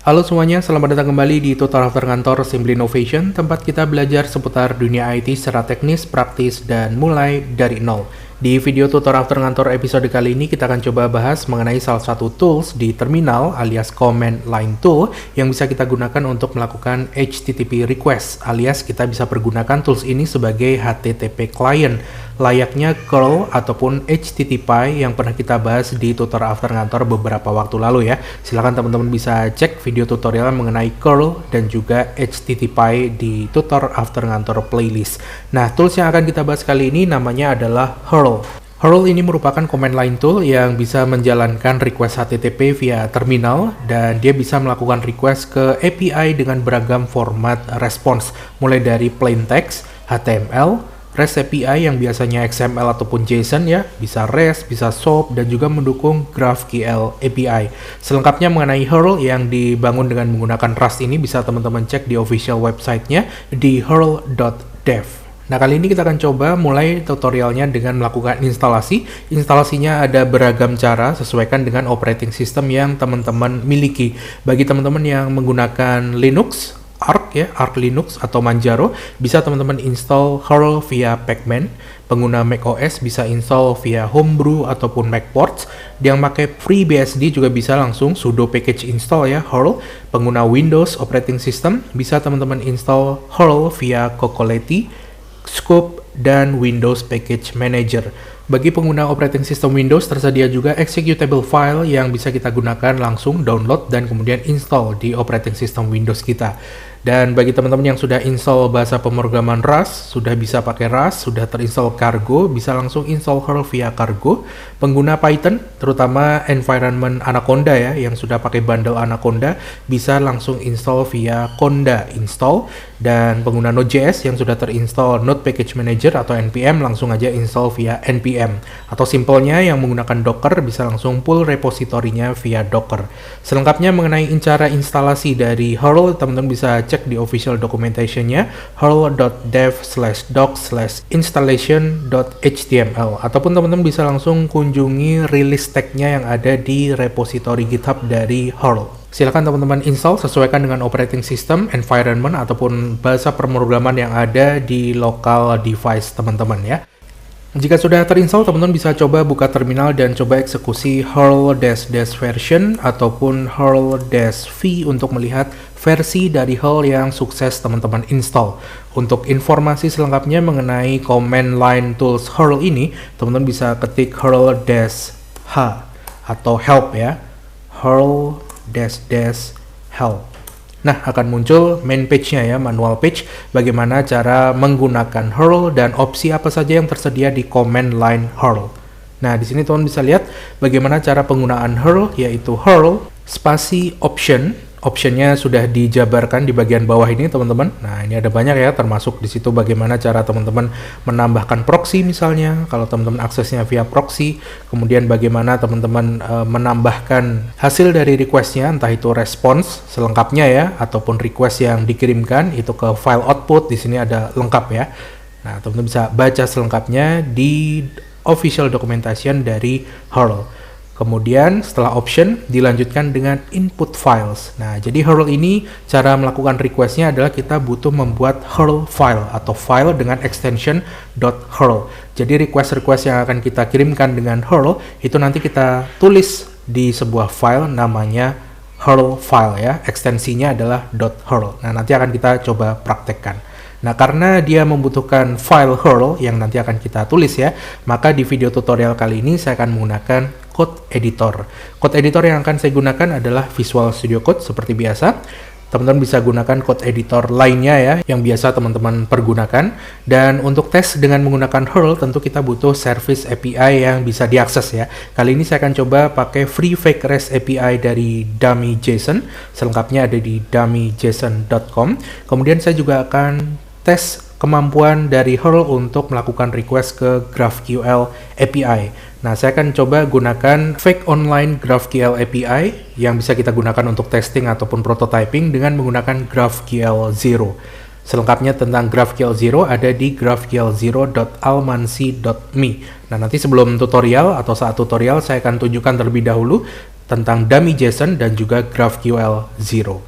Halo semuanya, selamat datang kembali di Total After Kantor Simply Innovation, tempat kita belajar seputar dunia IT secara teknis, praktis, dan mulai dari nol. Di video Tutor After Kantor episode kali ini kita akan coba bahas mengenai salah satu tools di terminal alias command line tool yang bisa kita gunakan untuk melakukan HTTP request, alias kita bisa pergunakan tools ini sebagai HTTP client layaknya curl ataupun HTTP yang pernah kita bahas di Tutor After Kantor beberapa waktu lalu ya. Silahkan teman-teman bisa cek video tutorial mengenai curl dan juga HTTP di Tutor After Kantor playlist. Nah, tools yang akan kita bahas kali ini namanya adalah Hurl. Hurl ini merupakan command line tool yang bisa menjalankan request HTTP via terminal dan dia bisa melakukan request ke API dengan beragam format response, mulai dari plain text, HTML, REST API yang biasanya XML ataupun JSON ya, bisa REST, bisa SOAP, dan juga mendukung GraphQL API. Selengkapnya mengenai Hurl yang dibangun dengan menggunakan Rust ini bisa teman-teman cek di official website-nya di hurl.dev. Nah, kali ini kita akan coba mulai tutorialnya dengan melakukan instalasi. Instalasinya ada beragam cara, sesuaikan dengan operating system yang teman-teman miliki. Bagi teman-teman yang menggunakan Linux, Arch ya, Arch Linux atau Manjaro, bisa teman-teman install Hurl via Pacman. Pengguna macOS bisa install via Homebrew ataupun MacPorts. Yang pakai FreeBSD juga bisa langsung sudo package install ya, Hurl. Pengguna Windows operating system bisa teman-teman install Hurl via Cocoletti, Scoop, dan Windows Package Manager. Bagi pengguna operating system Windows, tersedia juga executable file yang bisa kita gunakan langsung download dan kemudian install di operating system Windows kita. Dan bagi teman-teman yang sudah install bahasa pemrograman Rust, sudah bisa pakai Rust, sudah terinstall Cargo, bisa langsung install Hurl via Cargo. Pengguna Python, terutama environment Anaconda ya, yang sudah pakai bundle Anaconda, bisa langsung install via Conda install. Dan pengguna Node.js yang sudah terinstall Node Package Manager atau NPM, langsung aja install via NPM. Atau simpelnya yang menggunakan Docker, bisa langsung pull repositorinya via Docker. Selengkapnya mengenai cara instalasi dari Hurl, teman-teman bisa cek di official documentation-nya hurl.dev/docs/installation.html, ataupun teman-teman bisa langsung kunjungi release tag-nya yang ada di repository GitHub dari Hurl. Silakan teman-teman install sesuaikan dengan operating system, environment, ataupun bahasa pemrograman yang ada di local device teman-teman ya. Jika sudah terinstall, teman-teman bisa coba buka terminal dan coba eksekusi hurl-version ataupun hurl-v untuk melihat versi dari Hurl yang sukses teman-teman install. Untuk informasi selengkapnya mengenai command line tools Hurl ini, teman-teman bisa ketik hurl-h atau help ya, hurl-help. Nah, akan muncul main page-nya ya, manual page, bagaimana cara menggunakan Hurl dan opsi apa saja yang tersedia di command line Hurl. Nah, di sini teman bisa lihat bagaimana cara penggunaan Hurl, yaitu Hurl spasi option. Optionnya sudah dijabarkan di bagian bawah ini teman-teman. Nah, ini ada banyak ya, termasuk di situ bagaimana cara teman-teman menambahkan proxy misalnya, kalau teman-teman aksesnya via proxy, kemudian bagaimana teman-teman menambahkan hasil dari requestnya, entah itu response selengkapnya ya, ataupun request yang dikirimkan itu ke file output. Di sini ada lengkap ya. Nah, teman-teman bisa baca selengkapnya di official documentation dari Hurl. Kemudian setelah option dilanjutkan dengan input files. Nah, jadi Hurl ini cara melakukan requestnya adalah kita butuh membuat Hurl file atau file dengan extension .hurl. Jadi request-request yang akan kita kirimkan dengan Hurl itu nanti kita tulis di sebuah file namanya Hurl file ya. Ekstensinya adalah .hurl. Nah, nanti akan kita coba praktekkan. Nah, karena dia membutuhkan file Hurl yang nanti akan kita tulis ya, maka di video tutorial kali ini saya akan menggunakan code editor. Code editor yang akan saya gunakan adalah Visual Studio Code seperti biasa. Teman-teman bisa gunakan code editor lainnya ya, yang biasa teman-teman pergunakan. Dan untuk tes dengan menggunakan Hurl, tentu kita butuh service API yang bisa diakses ya. Kali ini saya akan coba pakai Free Fake REST API dari Dummy.json. Selengkapnya ada di dummyjson.com. Kemudian saya juga akan tes kemampuan dari Hurl untuk melakukan request ke GraphQL API. Nah, saya akan coba gunakan Fake Online GraphQL API yang bisa kita gunakan untuk testing ataupun prototyping dengan menggunakan GraphQL Zero. Selengkapnya tentang GraphQL Zero ada di graphql0.almansi.me. Nah, nanti sebelum tutorial atau saat tutorial saya akan tunjukkan terlebih dahulu tentang dummy JSON dan juga GraphQL Zero.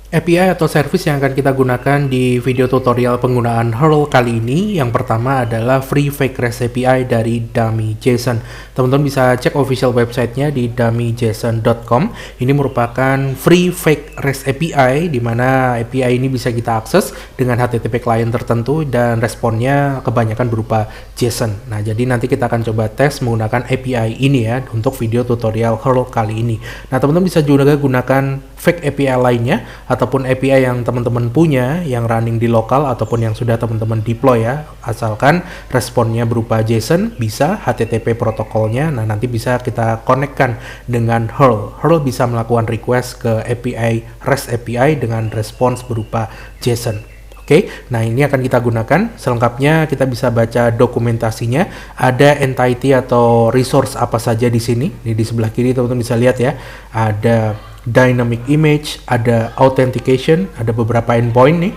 API atau service yang akan kita gunakan di video tutorial penggunaan Hurl kali ini, yang pertama adalah Free Fake REST API dari dummy JSON. Teman-teman bisa cek official websitenya di dummyjson.com. Ini merupakan Free Fake REST API, di mana API ini bisa kita akses dengan HTTP client tertentu dan responnya kebanyakan berupa JSON. Nah, jadi nanti kita akan coba tes menggunakan API ini ya untuk video tutorial Hurl kali ini. Nah, teman-teman bisa juga gunakan fake API lainnya ataupun API yang teman-teman punya yang running di lokal ataupun yang sudah teman-teman deploy ya, asalkan responnya berupa JSON, bisa HTTP protokolnya. Nah, nanti bisa kita konekkan dengan Hurl. Hurl bisa melakukan request ke API REST API dengan respons berupa JSON. Oke, nah ini akan kita gunakan. Selengkapnya kita bisa baca dokumentasinya. Ada entity atau resource apa saja di sini. Ini di sebelah kiri teman-teman bisa lihat ya. Ada dynamic image, ada authentication, ada beberapa endpoint nih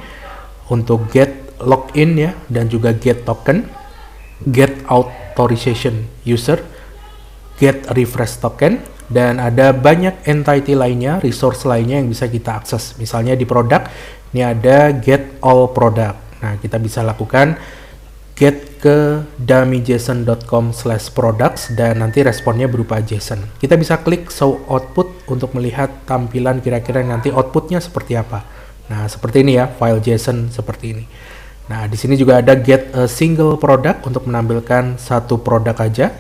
untuk get login ya, dan juga get token, get authorization user, get refresh token, dan ada banyak entity lainnya, resource lainnya yang bisa kita akses. Misalnya di produk, ini ada get all product. Nah, kita bisa lakukan get ke dummyjson.com/products dan nanti responnya berupa JSON. Kita bisa klik show output untuk melihat tampilan kira-kira nanti outputnya seperti apa. Nah, seperti ini ya, file JSON seperti ini. Nah, di sini juga ada get a single product untuk menampilkan satu produk aja.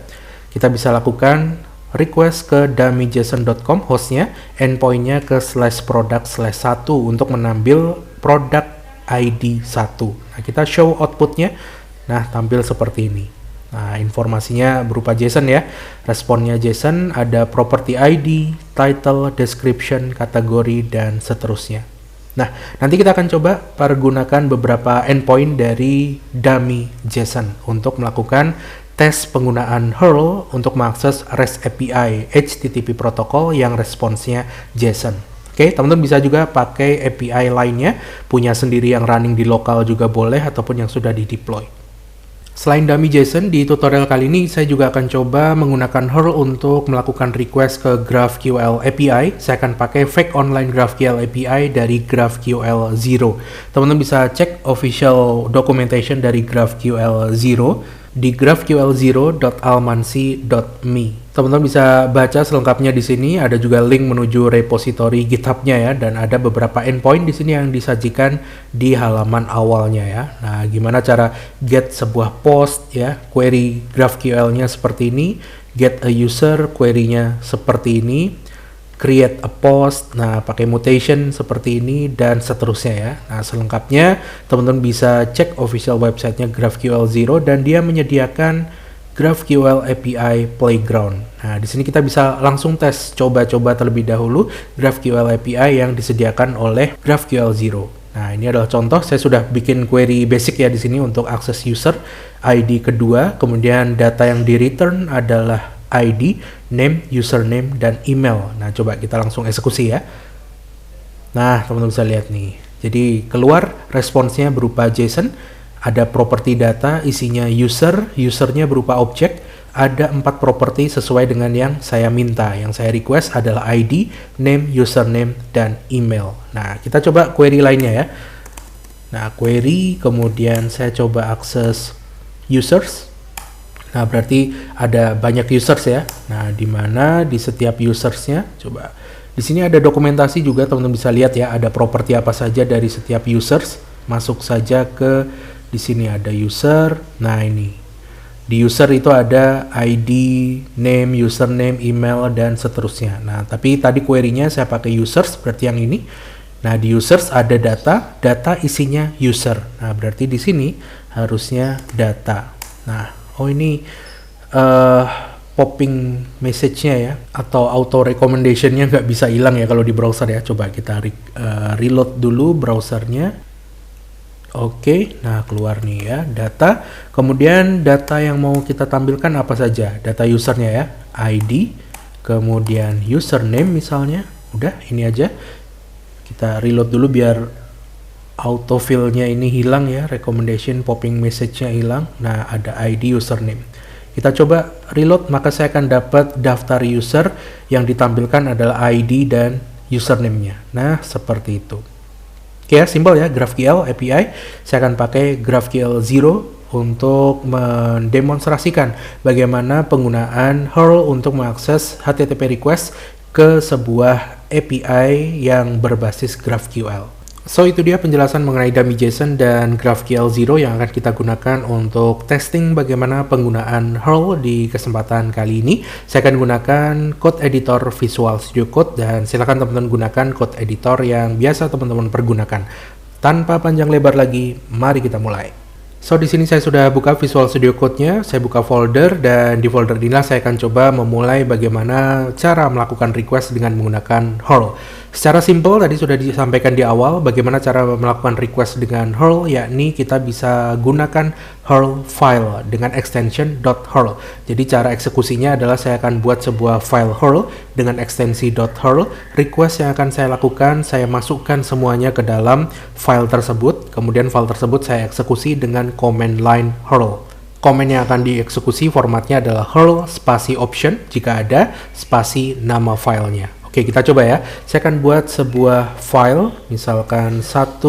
Kita bisa lakukan request ke dummyjson.com hostnya, endpointnya ke /product/1 untuk menambil produk ID 1. Nah, kita show outputnya. Nah, tampil seperti ini. Nah, informasinya berupa JSON ya. Responnya JSON, ada property ID, title, description, kategori, dan seterusnya. Nah, nanti kita akan coba pergunakan beberapa endpoint dari dummy JSON untuk melakukan tes penggunaan Hurl untuk mengakses REST API HTTP protokol yang responsnya JSON. Oke, teman-teman bisa juga pakai API lainnya, punya sendiri yang running di lokal juga boleh, ataupun yang sudah di-deploy. Selain dummy JSON, di tutorial kali ini saya juga akan coba menggunakan Hurl untuk melakukan request ke GraphQL API. Saya akan pakai fake online GraphQL API dari GraphQL Zero. Teman-teman bisa cek official documentation dari GraphQL Zero di graphqlzero.almansi.me. Teman-teman bisa baca selengkapnya di sini. Ada juga link menuju repository GitHub-nya ya, dan ada beberapa endpoint di sini yang disajikan di halaman awalnya ya. Nah, gimana cara get sebuah post ya, query GraphQL-nya seperti ini, get a user, query-nya seperti ini, create a post, nah pakai mutation seperti ini, dan seterusnya ya. Nah, selengkapnya teman-teman bisa cek official websitenya GraphQL Zero, dan dia menyediakan GraphQL API Playground. Nah, di sini kita bisa langsung tes, coba-coba terlebih dahulu GraphQL API yang disediakan oleh GraphQL Zero. Nah, ini adalah contoh. Saya sudah bikin query basic ya di sini untuk akses user, ID kedua, kemudian data yang di return adalah ID, name, username, dan email. Nah, coba kita langsung eksekusi ya. Nah, teman-teman bisa lihat nih. Jadi keluar responsnya berupa JSON, ada properti data, isinya usernya berupa objek, ada 4 properti sesuai dengan yang saya minta. Yang saya request adalah ID, name, username, dan email. Nah, kita coba query lainnya ya. Nah, query, kemudian saya coba akses users. Nah, berarti ada banyak users ya. Nah, di mana di setiap usersnya, coba di sini ada dokumentasi juga, teman-teman bisa lihat ya, ada properti apa saja dari setiap users. Masuk saja ke di sini ada user. Nah, ini di user itu ada ID, name, username, email, dan seterusnya. Nah, tapi tadi query-nya saya pakai users, berarti yang ini. Nah, di users ada data isinya user. Nah, berarti di sini harusnya data. Nah, oh ini popping message-nya ya, atau auto recommendation-nya nggak bisa hilang ya kalau di browser ya. Coba kita reload dulu browsernya. Oke, nah keluar nih ya data. Kemudian data yang mau kita tampilkan apa saja? Data usernya ya, ID, kemudian username misalnya. Udah, ini aja. Kita reload dulu biar autofill-nya ini hilang ya, recommendation popping message-nya hilang. Nah, ada ID, username. Kita coba reload, maka saya akan dapat daftar user yang ditampilkan adalah ID dan username-nya. Nah, seperti itu. Oke ya, simple ya, GraphQL API. Saya akan pakai GraphQL Zero untuk mendemonstrasikan bagaimana penggunaan curl untuk mengakses HTTP request ke sebuah API yang berbasis GraphQL. So, itu dia penjelasan mengenai dummy JSON dan GraphQL Zero yang akan kita gunakan untuk testing bagaimana penggunaan curl di kesempatan kali ini. Saya akan gunakan code editor Visual Studio Code dan silakan teman-teman gunakan code editor yang biasa teman-teman pergunakan. Tanpa panjang lebar lagi, mari kita mulai. So, di sini saya sudah buka Visual Studio Code-nya, saya buka folder, dan di folder inilah saya akan coba memulai bagaimana cara melakukan request dengan menggunakan curl. Secara simple tadi sudah disampaikan di awal bagaimana cara melakukan request dengan curl, yakni kita bisa gunakan curl file dengan extension .curl. Jadi cara eksekusinya adalah saya akan buat sebuah file curl dengan ekstensi .curl. Request yang akan saya lakukan, saya masukkan semuanya ke dalam file tersebut, kemudian file tersebut saya eksekusi dengan command line curl. Komen yang akan dieksekusi formatnya adalah curl spasi option jika ada, spasi nama filenya. Oke, kita coba ya. Saya akan buat sebuah file, misalkan 1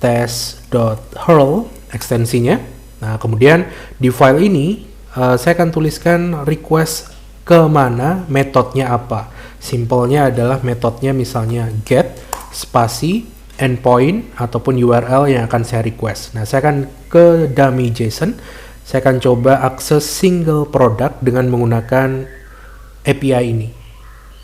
test.curl ekstensinya. Nah, kemudian di file ini saya akan tuliskan request ke mana, metodenya apa. Simpelnya adalah metodenya misalnya get spasi endpoint ataupun URL yang akan saya request. Nah, saya akan ke dummy JSON. Saya akan coba akses single product dengan menggunakan API ini.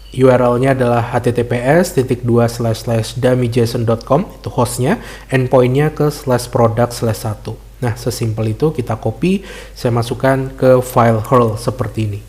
URL-nya adalah https://dummyjson.com, itu hostnya, endpoint-nya ke /product/1. Nah, sesimpel itu kita copy, saya masukkan ke file curl seperti ini.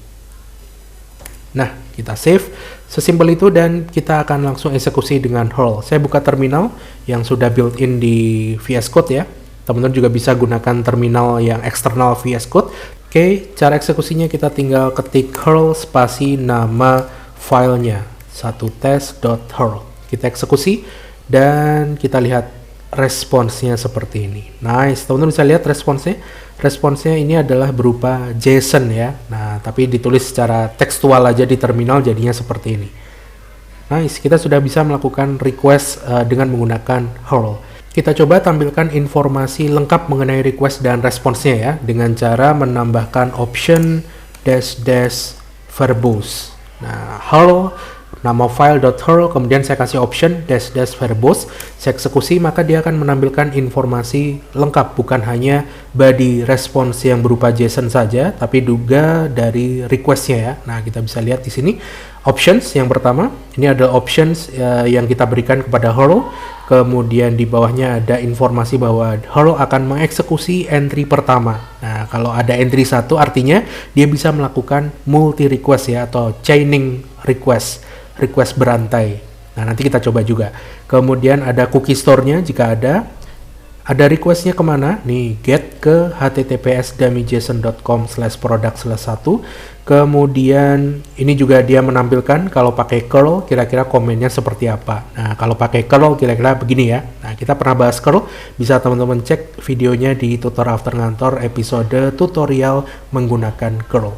Nah, kita save, sesimpel itu, dan kita akan langsung eksekusi dengan curl. Saya buka terminal yang sudah built-in di VS Code ya. Teman-teman juga bisa gunakan terminal yang eksternal VS Code. Oke, cara eksekusinya kita tinggal ketik curl spasi nama filenya 1test.curl. Kita eksekusi dan kita lihat responsnya seperti ini. Nice, teman-teman bisa lihat responsnya. Responsnya ini adalah berupa JSON ya. Nah, tapi ditulis secara tekstual aja di terminal jadinya seperti ini. Nice, kita sudah bisa melakukan request dengan menggunakan curl. Kita coba tampilkan informasi lengkap mengenai request dan responsnya ya dengan cara menambahkan option -- verbose. Nah, curl nama file.curl, kemudian saya kasih option -- verbose, saya eksekusi, maka dia akan menampilkan informasi lengkap, bukan hanya body response yang berupa JSON saja, tapi juga dari requestnya ya. Nah, kita bisa lihat di sini options yang pertama, ini adalah options yang kita berikan kepada curl. Kemudian di bawahnya ada informasi bahwa curl akan mengeksekusi entry pertama. Nah, kalau ada entry 1 artinya dia bisa melakukan multi request ya, atau chaining request berantai. Nah, nanti kita coba juga. Kemudian ada cookie store-nya jika ada requestnya kemana? Nih, get ke https://dummyjson.com/product/1. Kemudian ini juga dia menampilkan kalau pakai curl kira-kira komennya seperti apa. Nah, kalau pakai curl kira-kira begini ya. Nah, kita pernah bahas curl, bisa teman-teman cek videonya di Tutor After Ngantor episode tutorial menggunakan curl.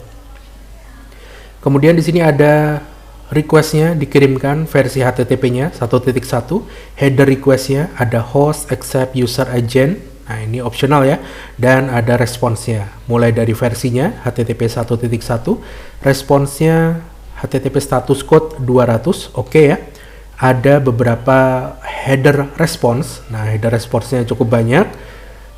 Kemudian di sini ada requestnya dikirimkan versi HTTP-nya 1.1, header requestnya ada host accept user agent. Nah, ini optional ya, dan ada responsnya mulai dari versinya HTTP 1.1, responsnya HTTP status code 200, oke ya. Ada beberapa header response. Nah, header responsnya cukup banyak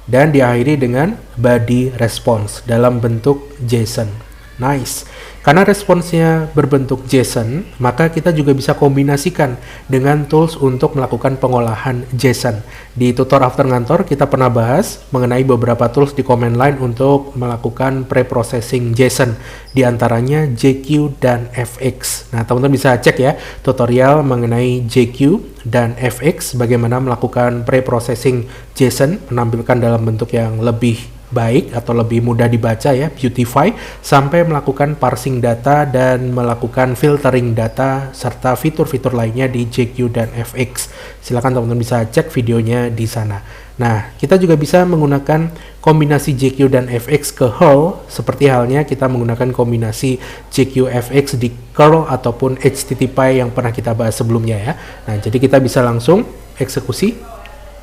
dan diakhiri dengan body response dalam bentuk JSON. Nice. Karena responsnya berbentuk JSON, maka kita juga bisa kombinasikan dengan tools untuk melakukan pengolahan JSON. Di Tutor After Ngantor kita pernah bahas mengenai beberapa tools di command line untuk melakukan pre-processing JSON, di antaranya JQ dan FX. Nah, teman-teman bisa cek ya tutorial mengenai JQ dan FX, bagaimana melakukan pre-processing JSON menampilkan dalam bentuk yang lebih baik atau lebih mudah dibaca ya, beautify, sampai melakukan parsing data dan melakukan filtering data serta fitur-fitur lainnya di JQ dan FX. Silakan teman-teman bisa cek videonya di sana. Nah, kita juga bisa menggunakan kombinasi JQ dan FX ke curl, seperti halnya kita menggunakan kombinasi JQ FX di curl ataupun HTTP yang pernah kita bahas sebelumnya ya. Nah, jadi kita bisa langsung eksekusi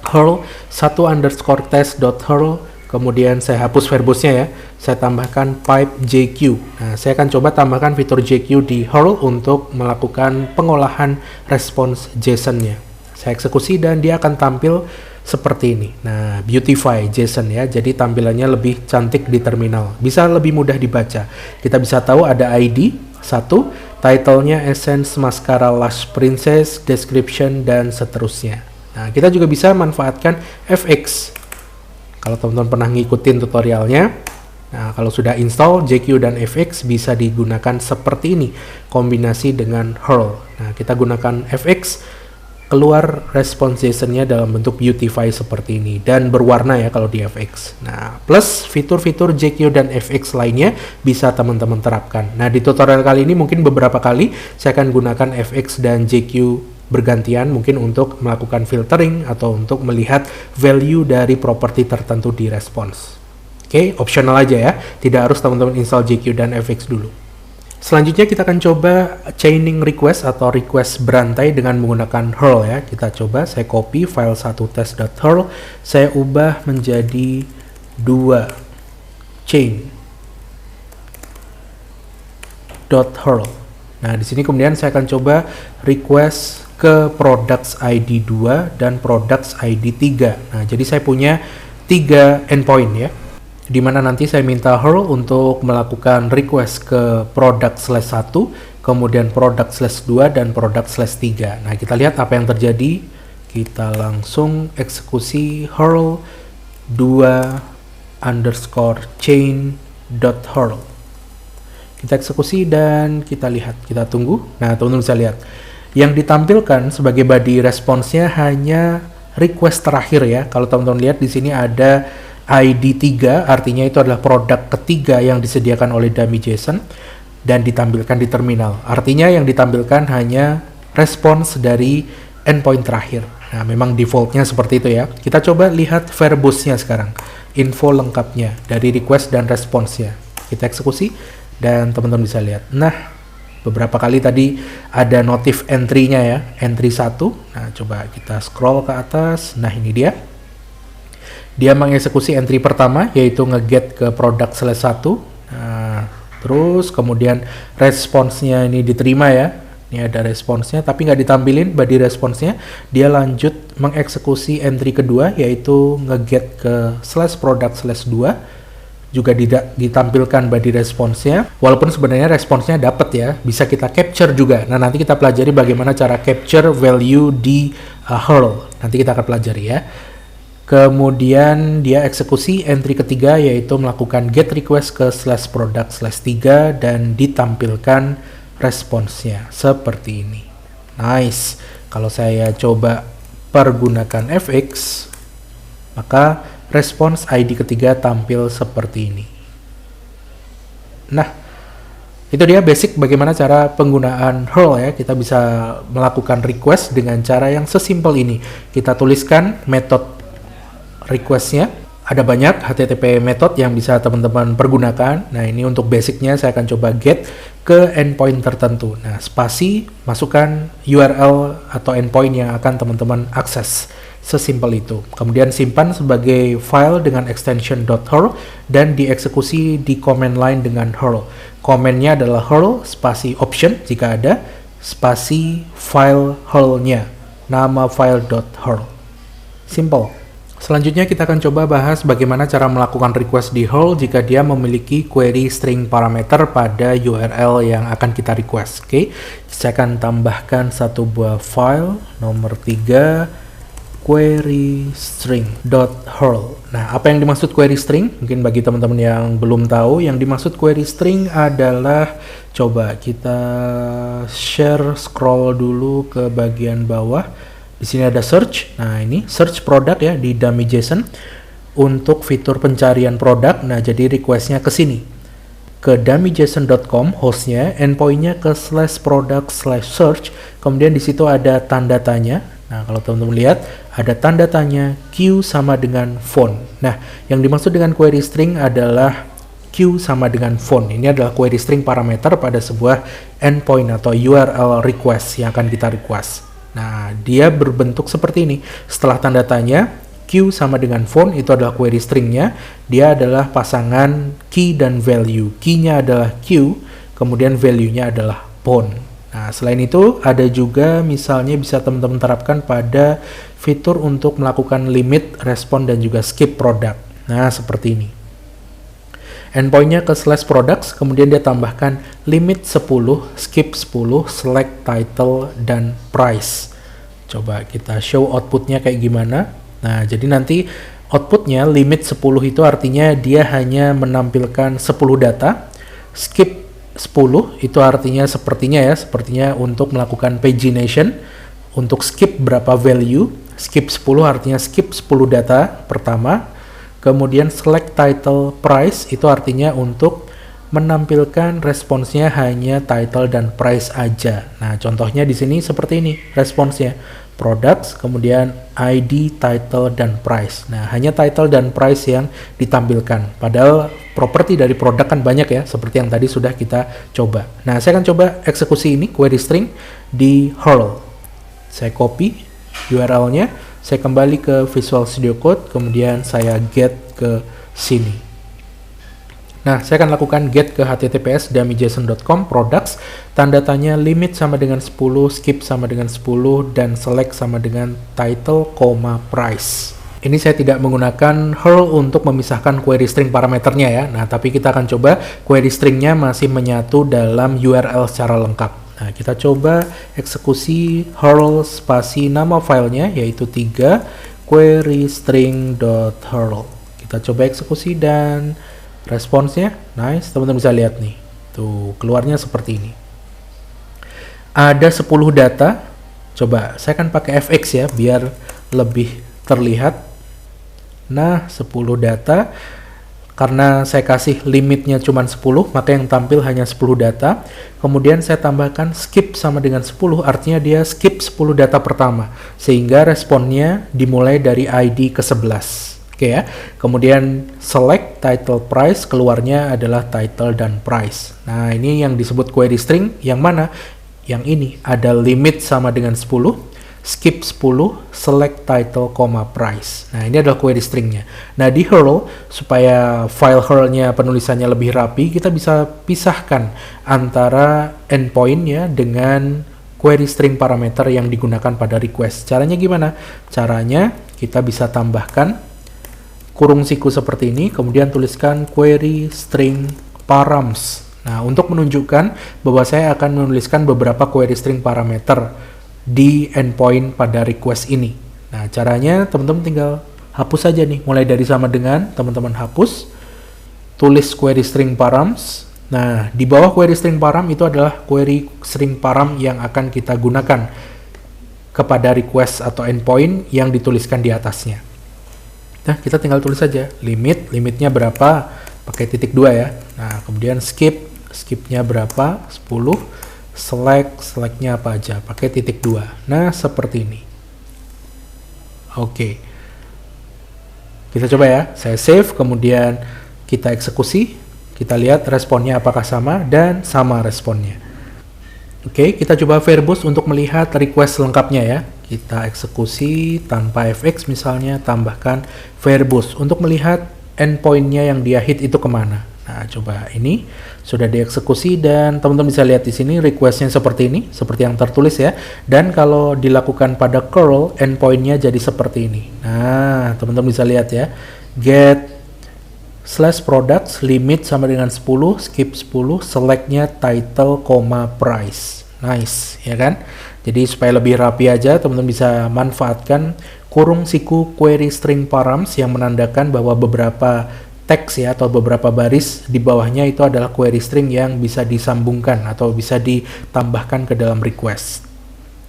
curl 1_test.curl, kemudian saya hapus verbosnya ya, saya tambahkan pipe JQ. Nah, saya akan coba tambahkan fitur JQ di curl untuk melakukan pengolahan respons JSON-nya. Saya eksekusi dan dia akan tampil seperti ini. Nah, beautify JSON ya, jadi tampilannya lebih cantik di terminal, bisa lebih mudah dibaca. Kita bisa tahu ada ID 1, title-nya Essence Mascara Lash Princess, description, dan seterusnya. Nah, kita juga bisa manfaatkan FX. Kalau teman-teman pernah ngikutin tutorialnya, nah kalau sudah install JQ dan FX bisa digunakan seperti ini, kombinasi dengan curl. Nah, kita gunakan FX, keluar respons JSON-nya dalam bentuk beautify seperti ini dan berwarna ya kalau di FX. Nah, plus fitur-fitur JQ dan FX lainnya bisa teman-teman terapkan. Nah, di tutorial kali ini mungkin beberapa kali saya akan gunakan FX dan JQ bergantian, mungkin untuk melakukan filtering atau untuk melihat value dari properti tertentu di respons. Oke, optional aja ya, tidak harus teman-teman install JQ dan FX dulu. Selanjutnya kita akan coba chaining request atau request berantai dengan menggunakan curl ya. Kita coba, saya copy file 1test.curl, saya ubah menjadi 2 chain.curl. Nah, di sini kemudian saya akan coba request ke products ID 2 dan products ID 3. Nah, jadi saya punya 3 endpoint ya, di mana nanti saya minta curl untuk melakukan request ke product/1, kemudian product/2, dan product/3. Nah, kita lihat apa yang terjadi. Kita langsung eksekusi curl 2_chain.curl. Kita eksekusi dan kita lihat, kita tunggu. Nah, teman-teman bisa lihat, yang ditampilkan sebagai body response-nya hanya request terakhir ya. Kalau teman-teman lihat di sini ada ID 3, artinya itu adalah produk ketiga yang disediakan oleh dummy JSON dan ditampilkan di terminal. Artinya yang ditampilkan hanya respons dari endpoint terakhir. Nah, memang defaultnya seperti itu ya. Kita coba lihat verbosnya sekarang, info lengkapnya dari request dan responsnya. Kita eksekusi dan teman-teman bisa lihat. Nah, beberapa kali tadi ada notif entry-nya ya, entry 1. Nah, coba kita scroll ke atas. Nah, ini dia. Dia mengeksekusi entry pertama, yaitu nge-get ke product/1. Nah, terus kemudian responsnya ini diterima ya. Ini ada responsnya, tapi nggak ditampilin body responsnya. Dia lanjut mengeksekusi entry kedua, yaitu nge-get ke /product/2. Juga ditampilkan body responsnya. Walaupun sebenarnya responsnya dapat ya, bisa kita capture juga. Nah, nanti kita pelajari bagaimana cara capture value di curl. Nanti kita akan pelajari ya. Kemudian dia eksekusi entry ketiga, yaitu melakukan get request ke /product/3 dan ditampilkan responsnya seperti ini. Nice. Kalau saya coba pergunakan FX, maka respons ID ketiga tampil seperti ini. Nah, itu dia basic bagaimana cara penggunaan curl ya. Kita bisa melakukan request dengan cara yang sesimpel ini. Kita tuliskan metode requestnya. Ada banyak HTTP method yang bisa teman-teman pergunakan. Nah, ini untuk basicnya saya akan coba get ke endpoint tertentu. Nah, spasi, masukkan URL atau endpoint yang akan teman-teman akses. Sesimpel itu. Kemudian simpan sebagai file dengan extension .curl dan dieksekusi di command line dengan curl. Commandnya adalah curl spasi option jika ada, spasi file curl-nya, nama file .curl. Simple. Selanjutnya kita akan coba bahas bagaimana cara melakukan request di curl jika dia memiliki query string parameter pada URL yang akan kita request. Oke, saya akan tambahkan satu buah file nomor 3 query string.curl. Nah, apa yang dimaksud query string? Mungkin bagi teman-teman yang belum tahu, yang dimaksud query string adalah, coba kita share scroll dulu ke bagian bawah. Di sini ada search. Nah, ini search produk ya di dummy JSON untuk fitur pencarian produk. Nah, jadi requestnya ke sini, ke dummyjson.com hostnya, endpointnya ke /product/search. Kemudian di situ ada tanda tanya Nah, kalau teman-teman lihat, ada tanda tanya Q sama dengan font. Nah, yang dimaksud dengan query string adalah Q sama dengan font. Ini adalah query string parameter pada sebuah endpoint atau URL request yang akan kita request. Nah, dia berbentuk seperti ini. Setelah tanda tanya, Q sama dengan font, itu adalah query stringnya. Dia adalah pasangan key dan value. Key-nya adalah Q, kemudian value-nya adalah font. Nah, selain itu, ada juga misalnya bisa teman-teman terapkan pada fitur untuk melakukan limit, respon, dan juga skip product. Nah, seperti ini. Endpoint-nya ke /products, kemudian dia tambahkan limit 10, skip 10, select title, dan price. Coba kita show output-nya kayak gimana. Nah, jadi nanti output-nya limit 10 itu artinya dia hanya menampilkan 10 data, skip 10 itu artinya sepertinya untuk melakukan pagination, untuk skip berapa value, skip 10 artinya skip 10 data pertama, kemudian select title price itu artinya untuk menampilkan responsnya hanya title dan price aja. Nah, contohnya di sini seperti ini responsnya. Products, kemudian ID, title, dan price. Nah, hanya title dan price yang ditampilkan. Padahal properti dari produk kan banyak ya, seperti yang tadi sudah kita coba. Nah, saya akan coba eksekusi ini, query string, di Hurl. Saya copy URL-nya, saya kembali ke Visual Studio Code, kemudian saya get ke sini. Nah, saya akan lakukan get ke https://dummy.json.com products, tanda tanya limit sama dengan 10, skip sama dengan 10, dan select sama dengan title, price. Ini saya tidak menggunakan Hurl untuk memisahkan query string parameternya ya. Nah, tapi kita akan coba query stringnya masih menyatu dalam URL secara lengkap. Nah, kita coba eksekusi Hurl spasi nama filenya, yaitu 3 query string.hurl. Kita coba eksekusi dan responsnya, nice, teman-teman bisa lihat nih. Tuh, keluarnya seperti ini. Ada 10 data. Coba, saya akan pakai fx ya, biar lebih terlihat. Nah, 10 data. Karena saya kasih limitnya cuma 10, maka yang tampil hanya 10 data. Kemudian saya tambahkan skip sama dengan 10, artinya dia skip 10 data pertama. Sehingga responnya dimulai dari ID ke 11. Oke ya, kemudian select title price, keluarnya adalah title dan price. Nah, ini yang disebut query string, yang mana? Yang ini, ada limit sama dengan 10, skip 10, select title, price. Nah, ini adalah query stringnya. Nah, di Hurl, supaya file Hurl-nya penulisannya lebih rapi, kita bisa pisahkan antara endpoint-nya dengan query string parameter yang digunakan pada request. Caranya gimana? Caranya, kita bisa tambahkan kurung siku seperti ini, kemudian tuliskan query string params. Nah, untuk menunjukkan bahwa saya akan menuliskan beberapa query string parameter di endpoint pada request ini. Nah, caranya teman-teman tinggal hapus saja nih, mulai dari sama dengan, teman-teman hapus, tulis query string params. Nah, di bawah query string param itu adalah query string param yang akan kita gunakan kepada request atau endpoint yang dituliskan di atasnya. Nah, kita tinggal tulis saja limitnya berapa, pakai titik 2 ya. Nah, kemudian skipnya berapa, 10, selectnya apa aja, pakai titik 2. Nah, seperti ini. Oke. Kita coba ya, saya save, kemudian kita eksekusi, kita lihat responnya apakah sama, dan sama responnya. Oke, kita coba verbose untuk melihat request lengkapnya ya. Kita eksekusi tanpa fx misalnya, tambahkan verbose untuk melihat endpoint-nya yang dia hit itu kemana. Nah, coba ini sudah dieksekusi dan teman-teman bisa lihat di sini request-nya seperti ini, seperti yang tertulis ya. Dan kalau dilakukan pada curl, endpoint-nya jadi seperti ini. Nah, teman-teman bisa lihat ya, get /products limit sama dengan 10, skip 10, select-nya title, price. Nice, ya kan? Jadi supaya lebih rapi aja, teman-teman bisa manfaatkan kurung siku query string params yang menandakan bahwa beberapa teks ya atau beberapa baris di bawahnya itu adalah query string yang bisa disambungkan atau bisa ditambahkan ke dalam request.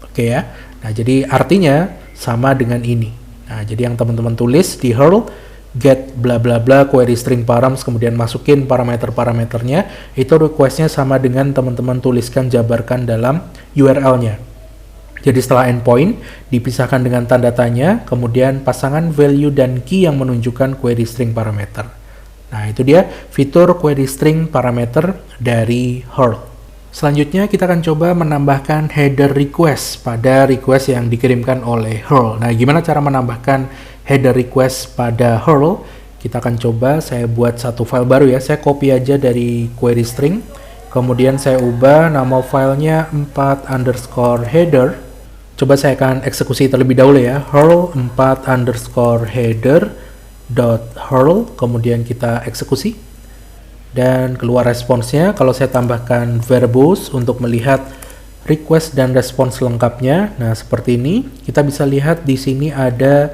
Oke ya. Nah, jadi artinya sama dengan ini. Nah, jadi yang teman-teman tulis di Hurl get bla bla bla query string params, kemudian masukin parameter-parameternya, itu requestnya sama dengan teman-teman tuliskan, jabarkan dalam URL-nya. Jadi setelah endpoint dipisahkan dengan tanda tanya, kemudian pasangan value dan key yang menunjukkan query string parameter. Nah, itu dia fitur query string parameter dari Hurl. Selanjutnya kita akan coba menambahkan header request pada request yang dikirimkan oleh Hurl. Nah, gimana cara menambahkan header request pada Hurl? Kita akan coba, saya buat satu file baru ya. Saya copy aja dari query string. Kemudian saya ubah nama filenya 4_header. Coba saya akan eksekusi terlebih dahulu ya. Hurl 4_header.hurl. Kemudian kita eksekusi. Dan keluar responsnya. Kalau saya tambahkan verbose untuk melihat request dan respons lengkapnya. Nah, seperti ini. Kita bisa lihat di sini ada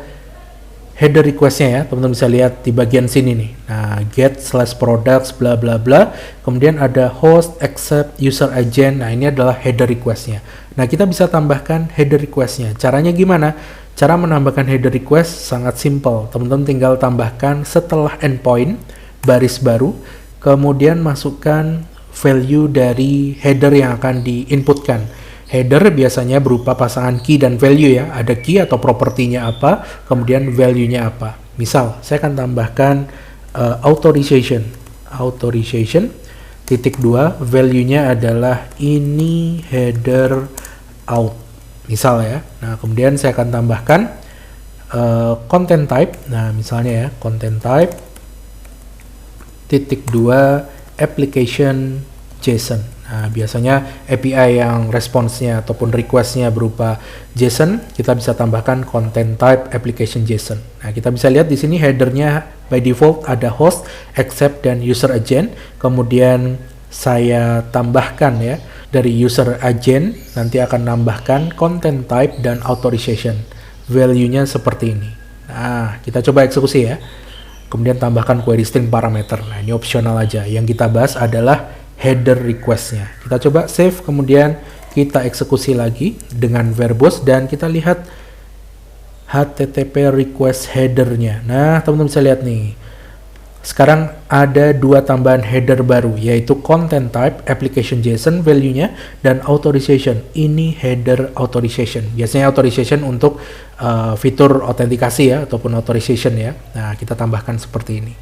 header requestnya ya. Teman-teman bisa lihat di bagian sini nih. Nah, get/products bla bla bla. Kemudian ada host accept user agent. Nah, ini adalah header requestnya. Nah, kita bisa tambahkan header requestnya. Caranya gimana? Cara menambahkan header request sangat simple. Teman-teman tinggal tambahkan setelah endpoint baris baru. Kemudian masukkan value dari header yang akan diinputkan. Header biasanya berupa pasangan key dan value ya. Ada key atau propertinya apa, kemudian value-nya apa. Misal, saya akan tambahkan authorization. Authorization, (2), value-nya adalah ini header out. Misal ya. Nah, kemudian saya akan tambahkan content type. Nah, misalnya ya, content type, (2), application JSON. Nah, biasanya API yang responsnya ataupun requestnya berupa JSON, kita bisa tambahkan content type application JSON. Nah, kita bisa lihat di sini headernya by default ada host, accept, dan user agent. Kemudian saya tambahkan ya, dari user agent nanti akan nambahkan content type dan authorization. Value-nya seperti ini. Nah, kita coba eksekusi ya. Kemudian tambahkan query string parameter. Nah, ini opsional aja. Yang kita bahas adalah header requestnya. Kita coba save, kemudian kita eksekusi lagi dengan verbose dan kita lihat HTTP request headernya. Nah, teman-teman bisa lihat nih. Sekarang ada dua tambahan header baru, yaitu content type, application JSON value-nya, dan authorization. Ini header authorization. Biasanya authorization untuk fitur autentikasi ya, ataupun authorization ya. Nah, kita tambahkan seperti ini.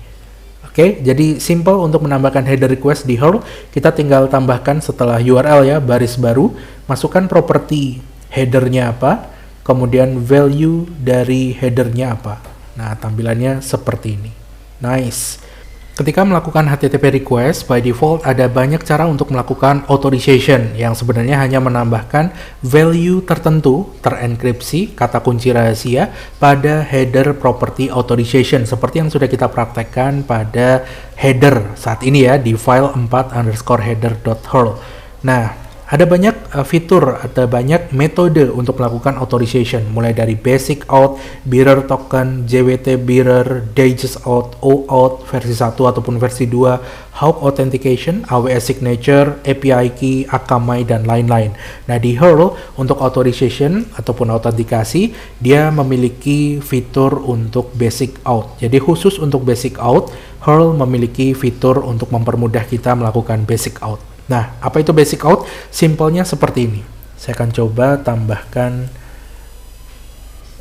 Oke, jadi simple untuk menambahkan header request di Hurl. Kita tinggal tambahkan setelah URL ya, baris baru, masukkan properti headernya apa, kemudian value dari headernya apa. Nah, tampilannya seperti ini. Nice. Ketika melakukan HTTP request, by default ada banyak cara untuk melakukan authorization yang sebenarnya hanya menambahkan value tertentu terenkripsi, kata kunci rahasia, pada header property authorization seperti yang sudah kita praktekkan pada header saat ini ya di file 4_header.hurl. Nah, ada banyak fitur, ada banyak metode untuk melakukan authorization, mulai dari basic auth, bearer token, JWT bearer, digest auth, OAuth versi 1 ataupun versi 2, Hawk authentication, AWS signature, API key, Akamai, dan lain-lain. Nah, di Hurl untuk authorization ataupun autentikasi, dia memiliki fitur untuk basic auth. Jadi khusus untuk basic auth, Hurl memiliki fitur untuk mempermudah kita melakukan basic auth. Nah, apa itu basic auth? Simpelnya seperti ini. Saya akan coba tambahkan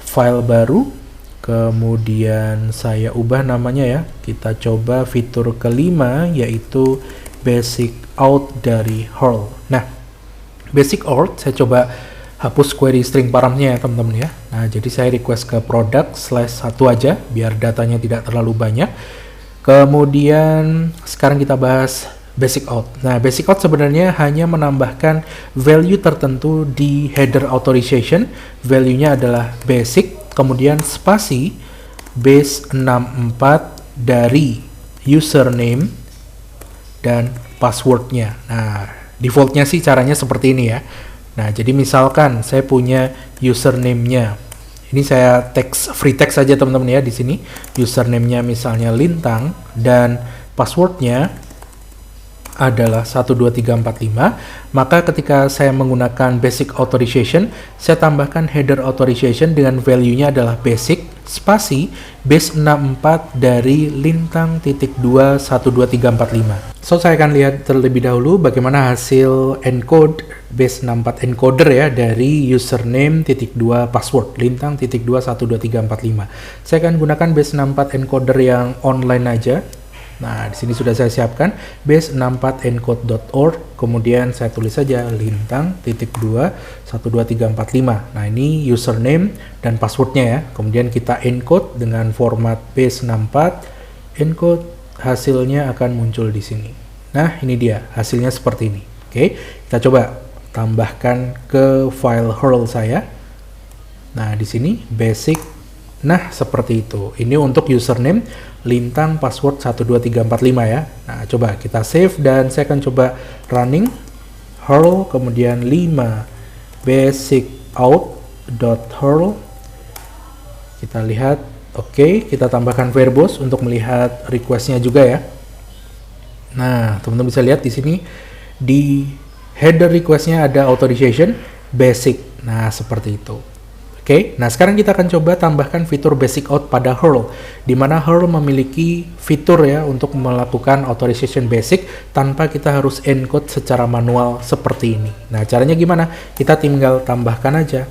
file baru, kemudian saya ubah namanya ya. Kita coba fitur kelima, yaitu basic auth dari Hurl. Nah, basic auth saya coba hapus query string paramnya ya teman-teman ya. Nah, jadi saya request ke product/1 aja, biar datanya tidak terlalu banyak. Kemudian sekarang kita bahas basic auth. Nah, basic auth sebenarnya hanya menambahkan value tertentu di header authorization. Value-nya adalah basic, kemudian spasi base 64 dari username dan password-nya. Nah, default-nya sih caranya seperti ini ya. Nah, jadi misalkan saya punya username-nya. Ini saya free text saja teman-teman ya di sini. Username-nya misalnya Lintang dan password-nya adalah 12345, maka ketika saya menggunakan basic authorization, saya tambahkan header authorization dengan value-nya adalah basic, spasi base 64 dari lintang titik 2 12345. So, saya akan lihat terlebih dahulu bagaimana hasil encode base 64 encoder ya dari username titik 2 password lintang titik 2 12345. Saya akan gunakan base 64 encoder yang online aja. Nah, di sini sudah saya siapkan base64encode.org, kemudian saya tulis saja lintang titik 2 12345. Nah, ini username dan passwordnya ya. Kemudian kita encode dengan format base64 encode, hasilnya akan muncul di sini. Nah, ini dia hasilnya seperti ini. Oke, kita coba tambahkan ke file HURL saya. Nah, di sini basic. Nah, seperti itu. Ini untuk username lintang password 12345 ya. Nah, coba kita save dan saya akan coba running HURL kemudian 5 basic out.hurl. Kita lihat, oke, kita tambahkan verbose untuk melihat requestnya juga ya. Nah, teman-teman bisa lihat di sini di header requestnya ada authorization basic. Nah, seperti itu. Oke, nah sekarang kita akan coba tambahkan fitur basic out pada HURL, di mana HURL memiliki fitur ya untuk melakukan authorization basic tanpa kita harus encode secara manual seperti ini. Nah, caranya gimana? Kita tinggal tambahkan aja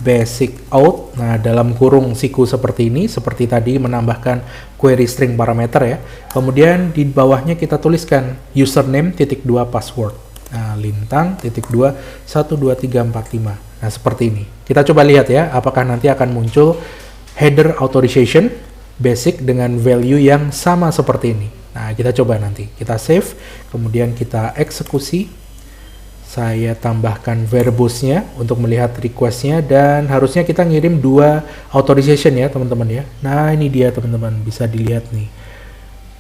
basic out. Nah, dalam kurung siku seperti ini, seperti tadi menambahkan query string parameter ya. Kemudian di bawahnya kita tuliskan username titik 2 password. Nah, lintang titik 2 12345. Nah, seperti ini. Kita coba lihat ya, apakah nanti akan muncul header authorization basic dengan value yang sama seperti ini. Nah, kita coba nanti. Kita save, kemudian kita eksekusi. Saya tambahkan verbose-nya untuk melihat request-nya, dan harusnya kita ngirim 2 authorization ya, teman-teman ya. Nah, ini dia teman-teman, bisa dilihat nih.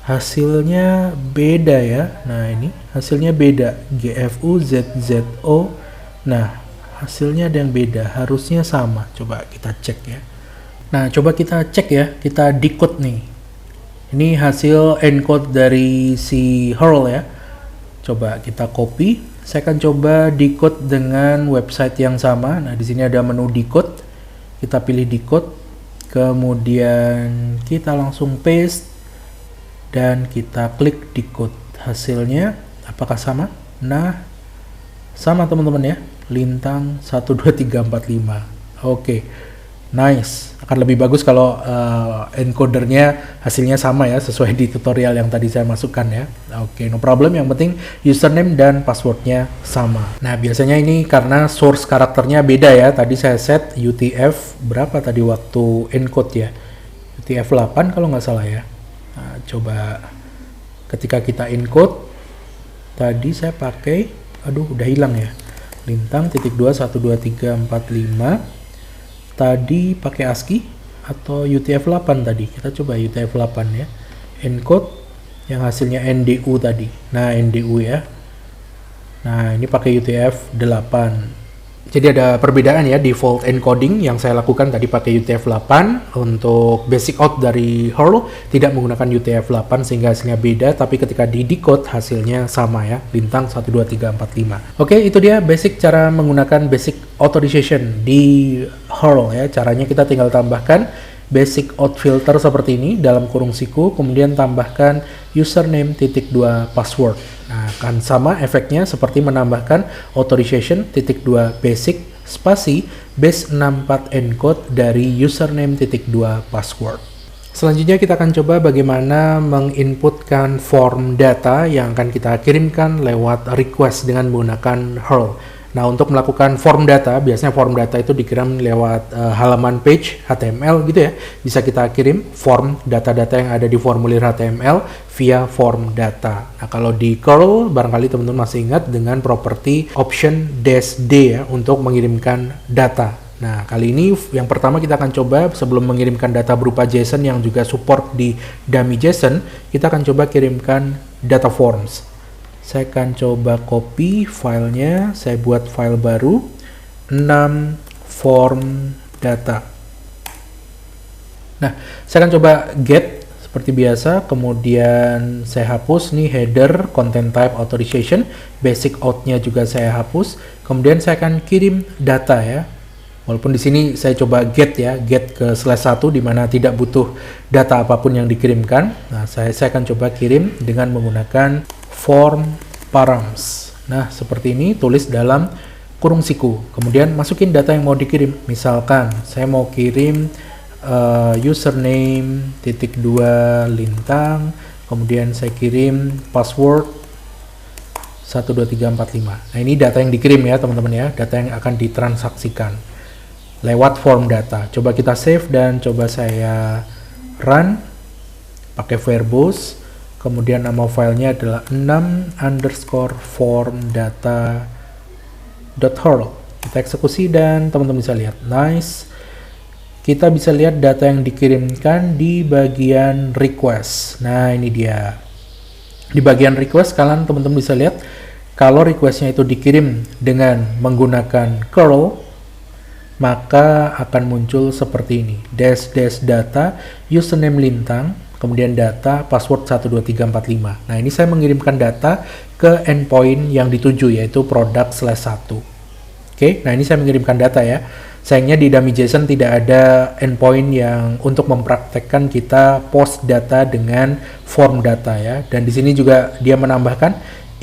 Hasilnya beda ya. Nah, ini hasilnya beda. GFU, ZZO. Nah, hasilnya ada yang beda, harusnya sama. Coba kita cek ya. Nah, coba kita cek ya, kita decode nih. Ini hasil encode dari si HURL ya. Coba kita copy. Saya akan coba decode dengan website yang sama. Nah, di sini ada menu decode. Kita pilih decode. Kemudian kita langsung paste dan kita klik decode. Hasilnya apakah sama? Nah, sama teman-teman ya. Lintang 12345. Oke, nice. Akan lebih bagus kalau encodernya hasilnya sama ya, sesuai di tutorial yang tadi saya masukkan ya. Oke, no problem. Yang penting username dan passwordnya sama. Nah, biasanya ini karena source karakternya beda ya. Tadi saya set UTF berapa tadi waktu encode ya? UTF 8 kalau nggak salah ya. Nah, coba ketika kita encode tadi saya pakai, aduh udah hilang ya. Lintang titik 2 12345 tadi pakai ASCII atau UTF-8 tadi. Kita coba UTF-8 ya. Encode yang hasilnya NDU tadi. Nah, NDU ya. Nah, ini pakai UTF-8. Jadi ada perbedaan ya, default encoding yang saya lakukan tadi pakai UTF-8, untuk basic out dari HURL tidak menggunakan UTF-8 sehingga hasilnya beda, tapi ketika di decode hasilnya sama ya, lintang 12345. Oke, itu dia basic cara menggunakan basic authorization di HURL ya. Caranya kita tinggal tambahkan basic out filter seperti ini dalam kurung siku, kemudian tambahkan username titik 2 password. Nah, akan sama efeknya seperti menambahkan authorization titik 2 basic spasi base 64 encode dari username titik 2 password. Selanjutnya kita akan coba bagaimana menginputkan form data yang akan kita kirimkan lewat request dengan menggunakan HURL. Nah, untuk melakukan form data, biasanya form data itu dikirim lewat halaman page HTML gitu ya. Bisa kita kirim form data-data yang ada di formulir HTML via form data. Nah, kalau di curl, barangkali teman-teman masih ingat dengan properti option -d ya untuk mengirimkan data. Nah, kali ini yang pertama kita akan coba sebelum mengirimkan data berupa JSON yang juga support di dummy JSON, kita akan coba kirimkan data forms. Saya akan coba copy filenya, saya buat file baru 6 form data. Nah, saya akan coba get seperti biasa, kemudian saya hapus nih header, content type, authorization, basic out-nya juga saya hapus, kemudian saya akan kirim data ya. Walaupun di sini saya coba get ya, get ke /1 di mana tidak butuh data apapun yang dikirimkan. Nah, saya akan coba kirim dengan menggunakan form params. Nah, seperti ini, tulis dalam kurung siku. Kemudian masukin data yang mau dikirim. Misalkan saya mau kirim username _, kemudian saya kirim password 12345. Nah, ini data yang dikirim ya teman-teman ya, data yang akan ditransaksikan lewat form data. Coba kita save dan coba saya run pakai verbose. Kemudian nama filenya adalah 6_form_data.hurl. Kita eksekusi dan teman-teman bisa lihat, nice. Kita bisa lihat data yang dikirimkan di bagian request. Nah, ini dia. Di bagian request, kalian teman-teman bisa lihat kalau requestnya itu dikirim dengan menggunakan curl, maka akan muncul seperti ini. --data, username lintang, kemudian data, password 12345. Nah, ini saya mengirimkan data ke endpoint yang dituju, yaitu product/1. Oke, nah ini saya mengirimkan data ya. Sayangnya di dummy JSON tidak ada endpoint yang untuk mempraktekkan kita post data dengan form data ya. Dan di sini juga dia menambahkan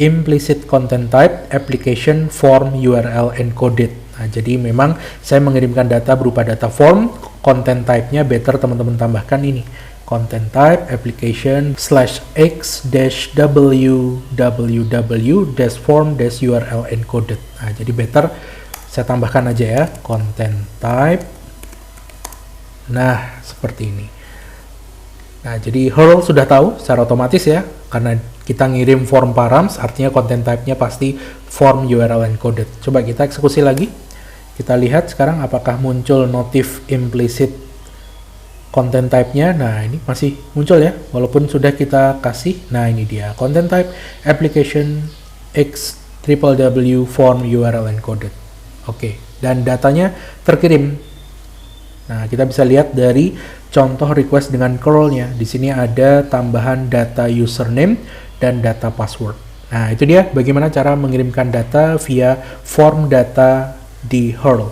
implicit content type application form URL encoded. Nah, jadi memang saya mengirimkan data berupa data form, content type-nya better teman-teman tambahkan ini. Content type application /x-www-form-url encoded. Nah, jadi better saya tambahkan aja ya, content type. Nah, seperti ini. Nah, jadi hurl sudah tahu secara otomatis ya, karena kita ngirim form params, artinya content type-nya pasti form URL encoded. Coba kita eksekusi lagi. Kita lihat sekarang apakah muncul notif implicit content type-nya. Nah, ini masih muncul ya, walaupun sudah kita kasih. Nah, ini dia, content type application x-www-form URL encoded. Oke, dan datanya terkirim. Nah, kita bisa lihat dari contoh request dengan curl-nya. Di sini ada tambahan data username dan data password. Nah, itu dia bagaimana cara mengirimkan data via form data di hurl.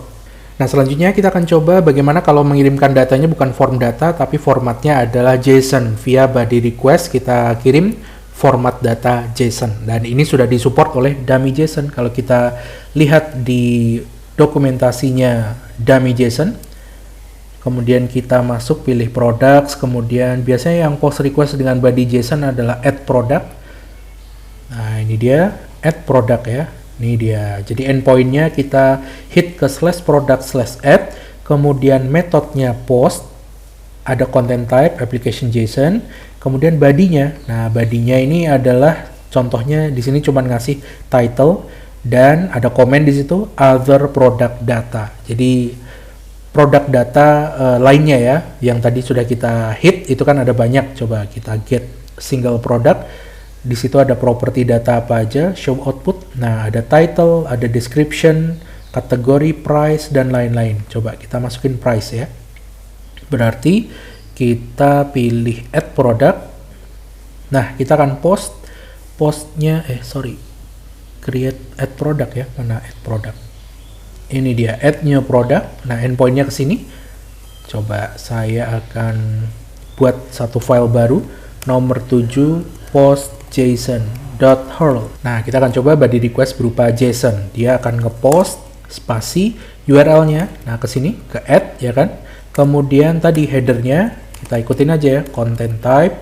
Nah, selanjutnya kita akan coba bagaimana kalau mengirimkan datanya bukan form data, tapi formatnya adalah JSON. Via body request kita kirim format data JSON, dan ini sudah disupport oleh dummy JSON. Kalau kita lihat di dokumentasinya dummy JSON, kemudian kita masuk pilih products, kemudian biasanya yang post request dengan body JSON adalah add product. Nah, ini dia add product ya, ini dia. Jadi endpointnya kita hit ke /product/add, kemudian metodenya post, ada content type application JSON, kemudian body-nya. Nah, body-nya ini adalah contohnya di sini cuma ngasih title dan ada komen di situ other product data. Jadi produk data lainnya ya, yang tadi sudah kita hit itu kan ada banyak. Coba kita get single product. Di situ ada property data apa aja, show output. Nah, ada title, ada description, kategori, price dan lain-lain. Coba kita masukin price ya. Berarti kita pilih add product. Nah, kita akan postnya create add product ya. Mana add product? Ini dia add new product. Nah, endpointnya ke sini. Coba saya akan buat satu file baru, nomor 7 post json.hurl. Nah, kita akan coba body request berupa JSON. Dia akan ngepost spasi URL-nya. Nah, ke sini ke add ya kan. Kemudian tadi header-nya kita ikutin aja ya, content type.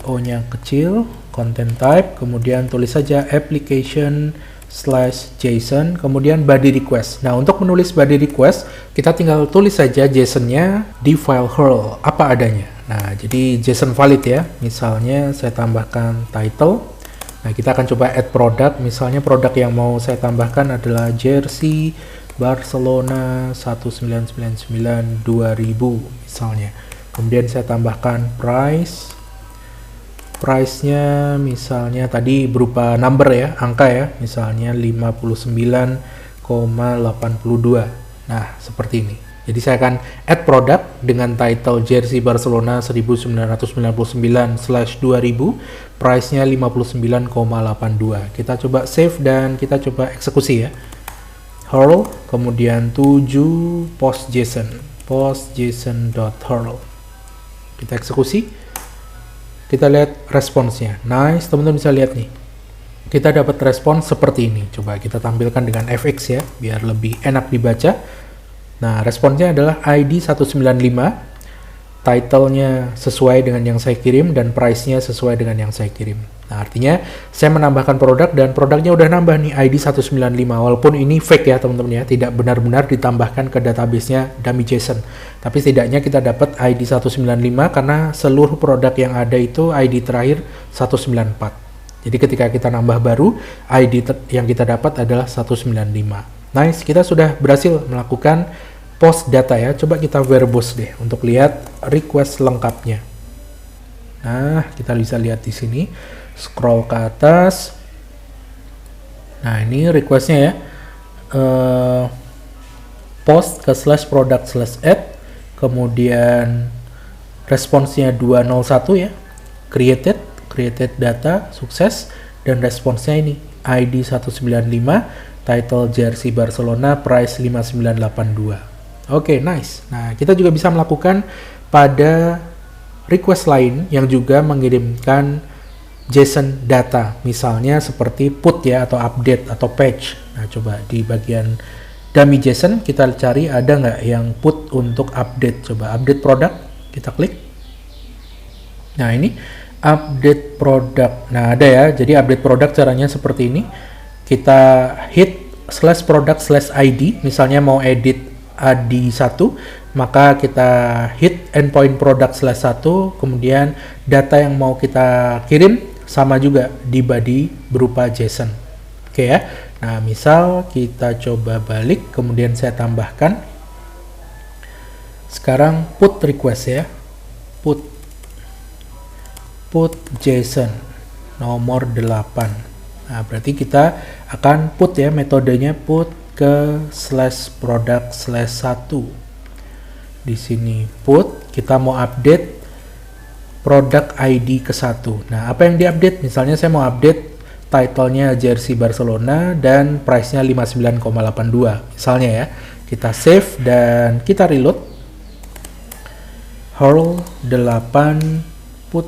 O-nya kecil, content type, kemudian tulis saja application/JSON, kemudian body request. Nah, untuk menulis body request, kita tinggal tulis saja JSON-nya di file hurl, apa adanya. Nah, jadi JSON valid ya. Misalnya saya tambahkan title. Nah, kita akan coba add product. Misalnya produk yang mau saya tambahkan adalah jersey Barcelona 1999 2000 misalnya. Kemudian saya tambahkan price-nya misalnya tadi berupa number ya, angka ya, misalnya 59,82. Nah, seperti ini. Jadi saya akan add product dengan title jersey Barcelona 1999/2000, price-nya 59,82. Kita coba save dan kita coba eksekusi ya. hurl, kemudian 7 post.json.hurl. Kita eksekusi, kita lihat responsnya. Nice, teman-teman bisa lihat nih. Kita dapat respons seperti ini. Coba kita tampilkan dengan fx ya, biar lebih enak dibaca. Nah, responsnya adalah ID 195. Title-nya sesuai dengan yang saya kirim dan price-nya sesuai dengan yang saya kirim. Nah, artinya saya menambahkan produk dan produknya udah nambah nih ID 195. Walaupun ini fake ya teman-teman ya, tidak benar-benar ditambahkan ke database-nya dummy JSON. Tapi setidaknya kita dapat ID 195 karena seluruh produk yang ada itu ID terakhir 194. Jadi ketika kita nambah baru, ID yang kita dapat adalah 195. Nice, kita sudah berhasil melakukan post data ya. Coba kita verbose deh untuk lihat request lengkapnya. Nah, kita bisa lihat di sini. Scroll ke atas. Nah, ini requestnya ya. Post ke /product/add. Kemudian responsnya 201 ya. Created data, sukses. Dan responsnya ini ID 195, title Jersey Barcelona, price 5982. Oke, nice. Nah, kita juga bisa melakukan pada request lain yang juga mengirimkan JSON data. Misalnya seperti put ya, atau update, atau patch. Nah, coba di bagian dummy JSON kita cari ada nggak yang put untuk update. Coba update product, kita klik. Nah, ini update product. Nah, ada ya. Jadi update product caranya seperti ini. Kita hit /product/id. Misalnya mau edit ID1, maka kita hit endpoint product/1, kemudian data yang mau kita kirim sama juga di body berupa JSON. Oke ya. Nah, misal kita coba balik, kemudian saya tambahkan. Sekarang put request ya. Put JSON nomor 8. Nah, berarti kita akan put ya, metodenya put ke /product/1. Di sini put, kita mau update product ID ke 1. Nah, apa yang diupdate? Misalnya saya mau update title-nya Jersey Barcelona dan price-nya 59,82. Misalnya ya. Kita save dan kita reload. Hurl 8 put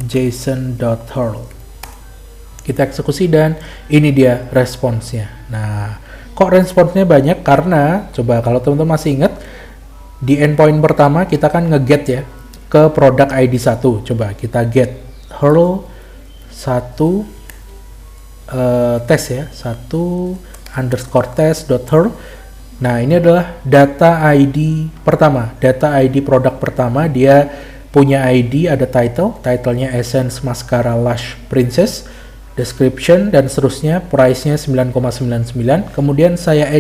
json.hurl. Kita eksekusi dan ini dia responsnya. Nah, kok responsnya banyak? Karena, coba kalau teman-teman masih ingat, di endpoint pertama kita kan nge-get ya, ke produk ID 1. Coba kita get hurl 1 test ya, 1_test.hurl. Nah, ini adalah data ID pertama, data ID produk pertama. Dia punya ID, ada title-nya Essence Mascara Lush Princess, description dan seterusnya, price-nya 9,99. Kemudian saya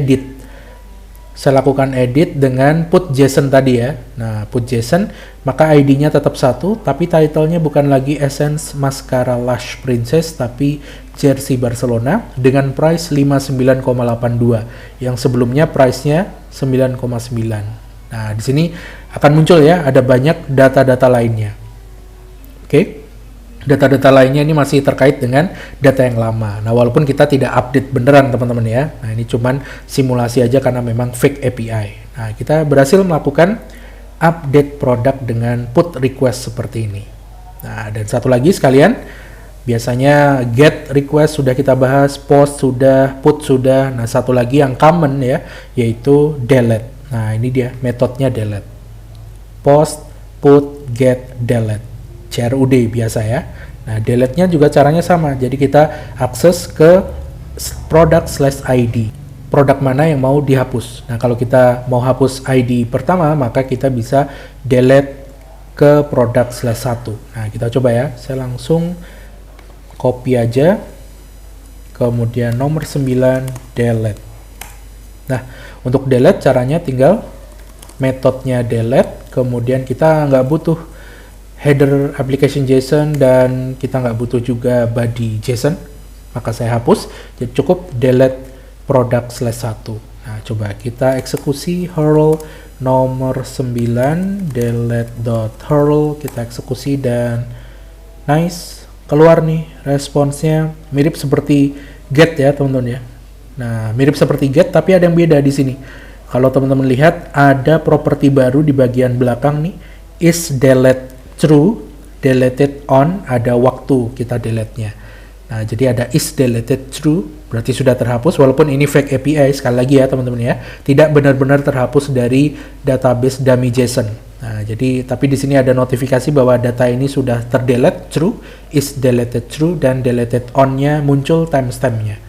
lakukan edit dengan put JSON tadi ya. Nah, put JSON, maka ID-nya tetap 1, tapi title-nya bukan lagi Essence Mascara Lush Princess, tapi Jersey Barcelona dengan price 59,82. Yang sebelumnya price-nya 9,9. Nah, di sini akan muncul ya, ada banyak data-data lainnya. Oke. Data-data lainnya ini masih terkait dengan data yang lama. Nah, walaupun kita tidak update beneran teman-teman ya. Nah, ini cuman simulasi aja karena memang fake API. Nah, kita berhasil melakukan update produk dengan put request seperti ini. Nah, dan satu lagi sekalian, biasanya get request sudah kita bahas, post sudah, put sudah. Nah, satu lagi yang common ya, yaitu delete. Nah, ini dia metodenya delete. Post, put, get, delete. CRUD biasa ya. Nah, delete-nya juga caranya sama. Jadi kita akses ke product/ID. Produk mana yang mau dihapus. Nah, kalau kita mau hapus ID pertama, maka kita bisa delete ke product/1. Nah, kita coba ya. Saya langsung copy aja. Kemudian nomor 9 delete. Nah, untuk delete caranya tinggal metodenya delete. Kemudian kita nggak butuh header application JSON dan kita nggak butuh juga body JSON, maka saya hapus. Jadi cukup delete product/1. Nah, coba kita eksekusi hurl nomor 9 delete.hurl, kita eksekusi dan nice, keluar nih responsnya mirip seperti get ya teman-teman ya. Nah, mirip seperti get, tapi ada yang beda di sini. Kalau teman-teman lihat, ada properti baru di bagian belakang nih, is delete true, deleted on, ada waktu kita delete-nya. Nah, jadi ada is deleted true, berarti sudah terhapus, walaupun ini fake API, sekali lagi ya teman-teman ya, tidak benar-benar terhapus dari database dummy JSON. Nah, jadi tapi di sini ada notifikasi bahwa data ini sudah terdelete true, is deleted true, dan deleted on-nya muncul timestamp-nya.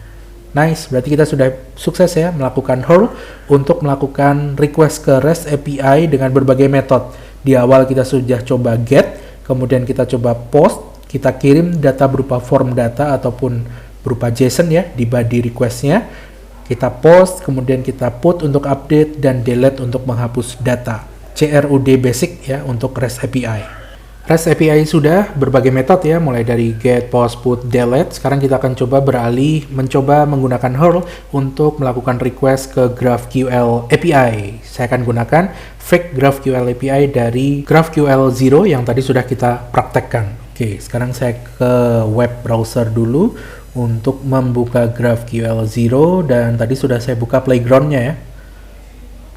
Nice, berarti kita sudah sukses ya melakukan curl untuk melakukan request ke REST API dengan berbagai metode. Di awal kita sudah coba get, kemudian kita coba post, kita kirim data berupa form data ataupun berupa JSON ya di body request-nya. Kita post, kemudian kita put untuk update, dan delete untuk menghapus data. CRUD basic ya untuk REST API. REST API sudah berbagai metode ya, mulai dari get, post, put, delete. Sekarang kita akan coba beralih mencoba menggunakan curl untuk melakukan request ke GraphQL API. Saya akan gunakan fake GraphQL API dari GraphQL 0 yang tadi sudah kita praktekkan. Oke, sekarang saya ke web browser dulu untuk membuka GraphQL 0, dan tadi sudah saya buka playground-nya ya.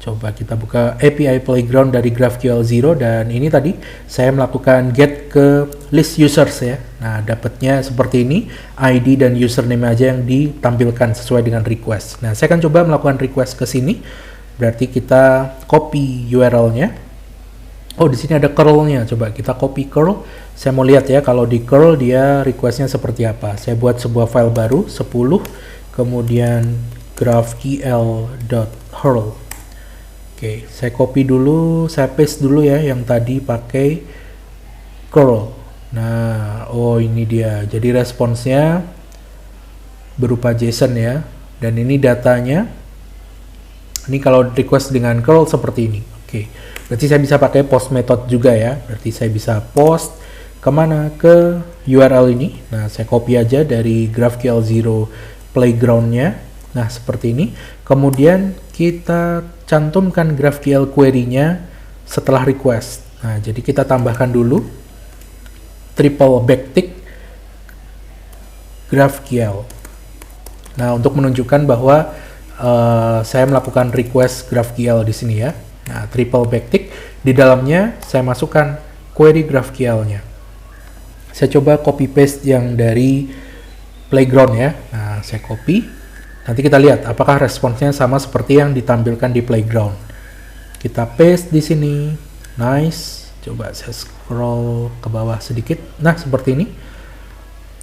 Coba kita buka API Playground dari GraphQL 0, dan ini tadi saya melakukan get ke list users ya. Nah, dapatnya seperti ini, ID dan username aja yang ditampilkan sesuai dengan request. Nah, saya akan coba melakukan request ke sini. Berarti kita copy URL-nya. Oh, di sini ada curl-nya. Coba kita copy curl. Saya mau lihat ya kalau di curl dia request-nya seperti apa. Saya buat sebuah file baru 10, kemudian graphql.curl. Oke, saya copy dulu, saya paste dulu ya yang tadi pakai curl. Nah, oh ini dia. Jadi responsnya berupa JSON ya. Dan ini datanya. Ini kalau request dengan curl seperti ini. Oke, berarti saya bisa pakai post method juga ya. Berarti saya bisa post kemana? Ke URL ini. Nah, saya copy aja dari GraphQL 0 playground-nya. Nah, seperti ini. Kemudian kita cantumkan GraphQL query-nya setelah request. Nah, jadi kita tambahkan dulu triple backtick GraphQL. Nah, untuk menunjukkan bahwa saya melakukan request GraphQL di sini ya. Nah, triple backtick, di dalamnya saya masukkan query GraphQL-nya. Saya coba copy paste yang dari playground ya. Nah, saya copy. Nanti kita lihat apakah responsnya sama seperti yang ditampilkan di playground. Kita paste di sini. Nice. Coba saya scroll ke bawah sedikit. Nah, seperti ini.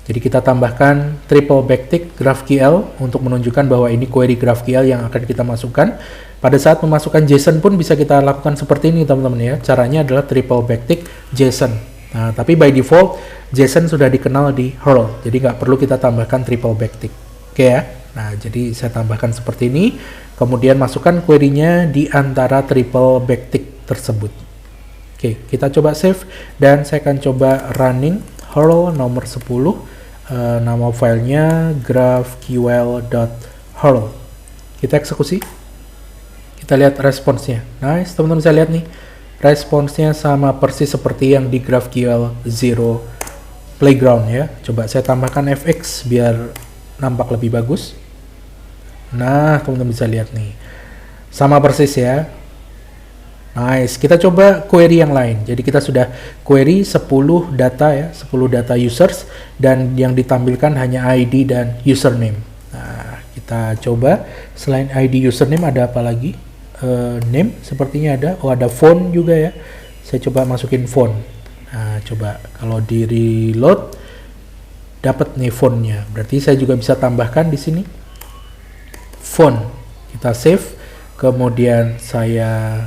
Jadi kita tambahkan triple backtick GraphQL untuk menunjukkan bahwa ini query GraphQL yang akan kita masukkan. Pada saat memasukkan JSON pun bisa kita lakukan seperti ini teman-teman ya. Caranya adalah triple backtick JSON. Nah, tapi by default JSON sudah dikenal di curl. Jadi nggak perlu kita tambahkan triple backtick. Oke ya. Nah, jadi saya tambahkan seperti ini, kemudian masukkan query-nya di antara triple backtick tersebut. Oke, kita coba save, dan saya akan coba running curl nomor 10, nama filenya graphql.curl. Kita eksekusi, kita lihat responsnya. Nice, teman-teman bisa lihat nih, responsnya sama persis seperti yang di GraphQL 0 playground ya. Coba saya tambahkan fx biar nampak lebih bagus. Nah, teman-teman bisa lihat nih. Sama persis ya. Nice. Kita coba query yang lain. Jadi kita sudah query 10 data ya, 10 data users, dan yang ditampilkan hanya ID dan username. Nah, kita coba selain ID username ada apa lagi? Name sepertinya ada. Oh, ada phone juga ya. Saya coba masukin phone. Nah, coba kalau di reload dapat nih phone-nya. Berarti saya juga bisa tambahkan di sini phone. Kita save, kemudian saya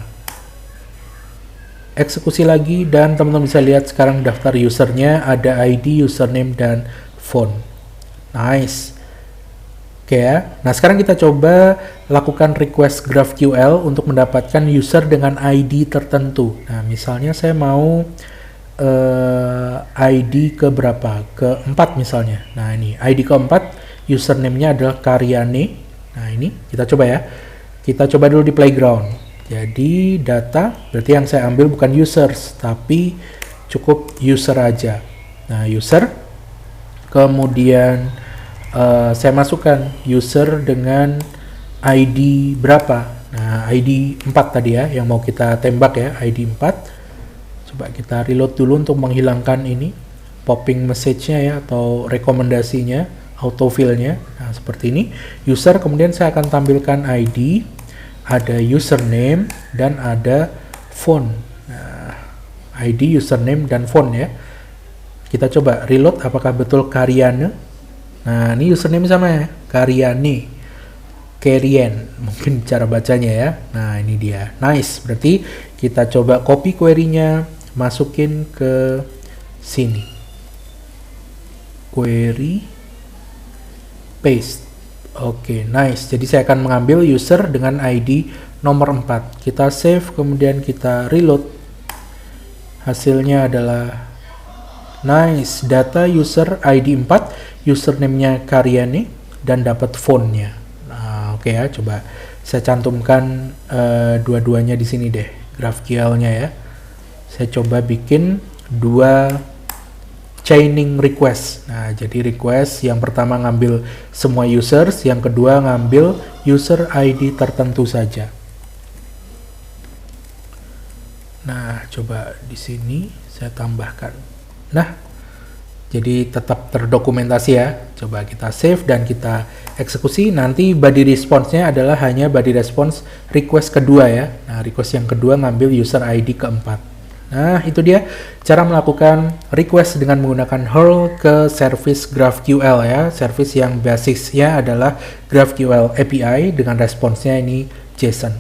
eksekusi lagi, dan teman-teman bisa lihat sekarang daftar usernya ada ID, username, dan phone. Nice. Oke ya. Nah, sekarang kita coba lakukan request GraphQL untuk mendapatkan user dengan ID tertentu. Nah, misalnya saya mau ID ke berapa? Ke 4 misalnya. Nah, ini ID ke 4, username-nya adalah Karyane. Nah, ini kita coba ya. Kita coba dulu di playground. Jadi data, berarti yang saya ambil bukan users, tapi cukup user aja. Nah, user, kemudian saya masukkan user dengan ID berapa. Nah, ID 4 tadi ya, yang mau kita tembak ya, ID 4. Coba kita reload dulu untuk menghilangkan ini, popping message-nya ya, atau rekomendasinya, autofill-nya. Nah, seperti ini. User, kemudian saya akan tampilkan ID, ada username, dan ada phone. Nah, ID, username, dan phone ya. Kita coba reload, apakah betul Karyane. Nah, ini username sama ya, Karyane, Karyan, mungkin cara bacanya ya. Nah, ini dia. Nice, berarti kita coba copy query-nya, masukin ke sini. Query, paste. Oke, nice. Jadi saya akan mengambil user dengan ID nomor 4. Kita save, kemudian kita reload. Hasilnya adalah nice, data user ID 4, username-nya Karyane, dan dapat phone-nya. Nah, oke ya, coba saya cantumkan dua-duanya di sini deh, GraphQL-nya ya. Saya coba bikin 2 chaining request. Nah, jadi request yang pertama ngambil semua users, yang kedua ngambil user ID tertentu saja. Nah, coba di sini saya tambahkan. Nah, jadi tetap terdokumentasi ya. Coba kita save dan kita eksekusi. Nanti body response-nya adalah hanya body response request kedua ya. Nah, request yang kedua ngambil user ID keempat. Nah, itu dia cara melakukan request dengan menggunakan curl ke service GraphQL ya. Service yang basisnya adalah GraphQL API dengan responsnya ini JSON.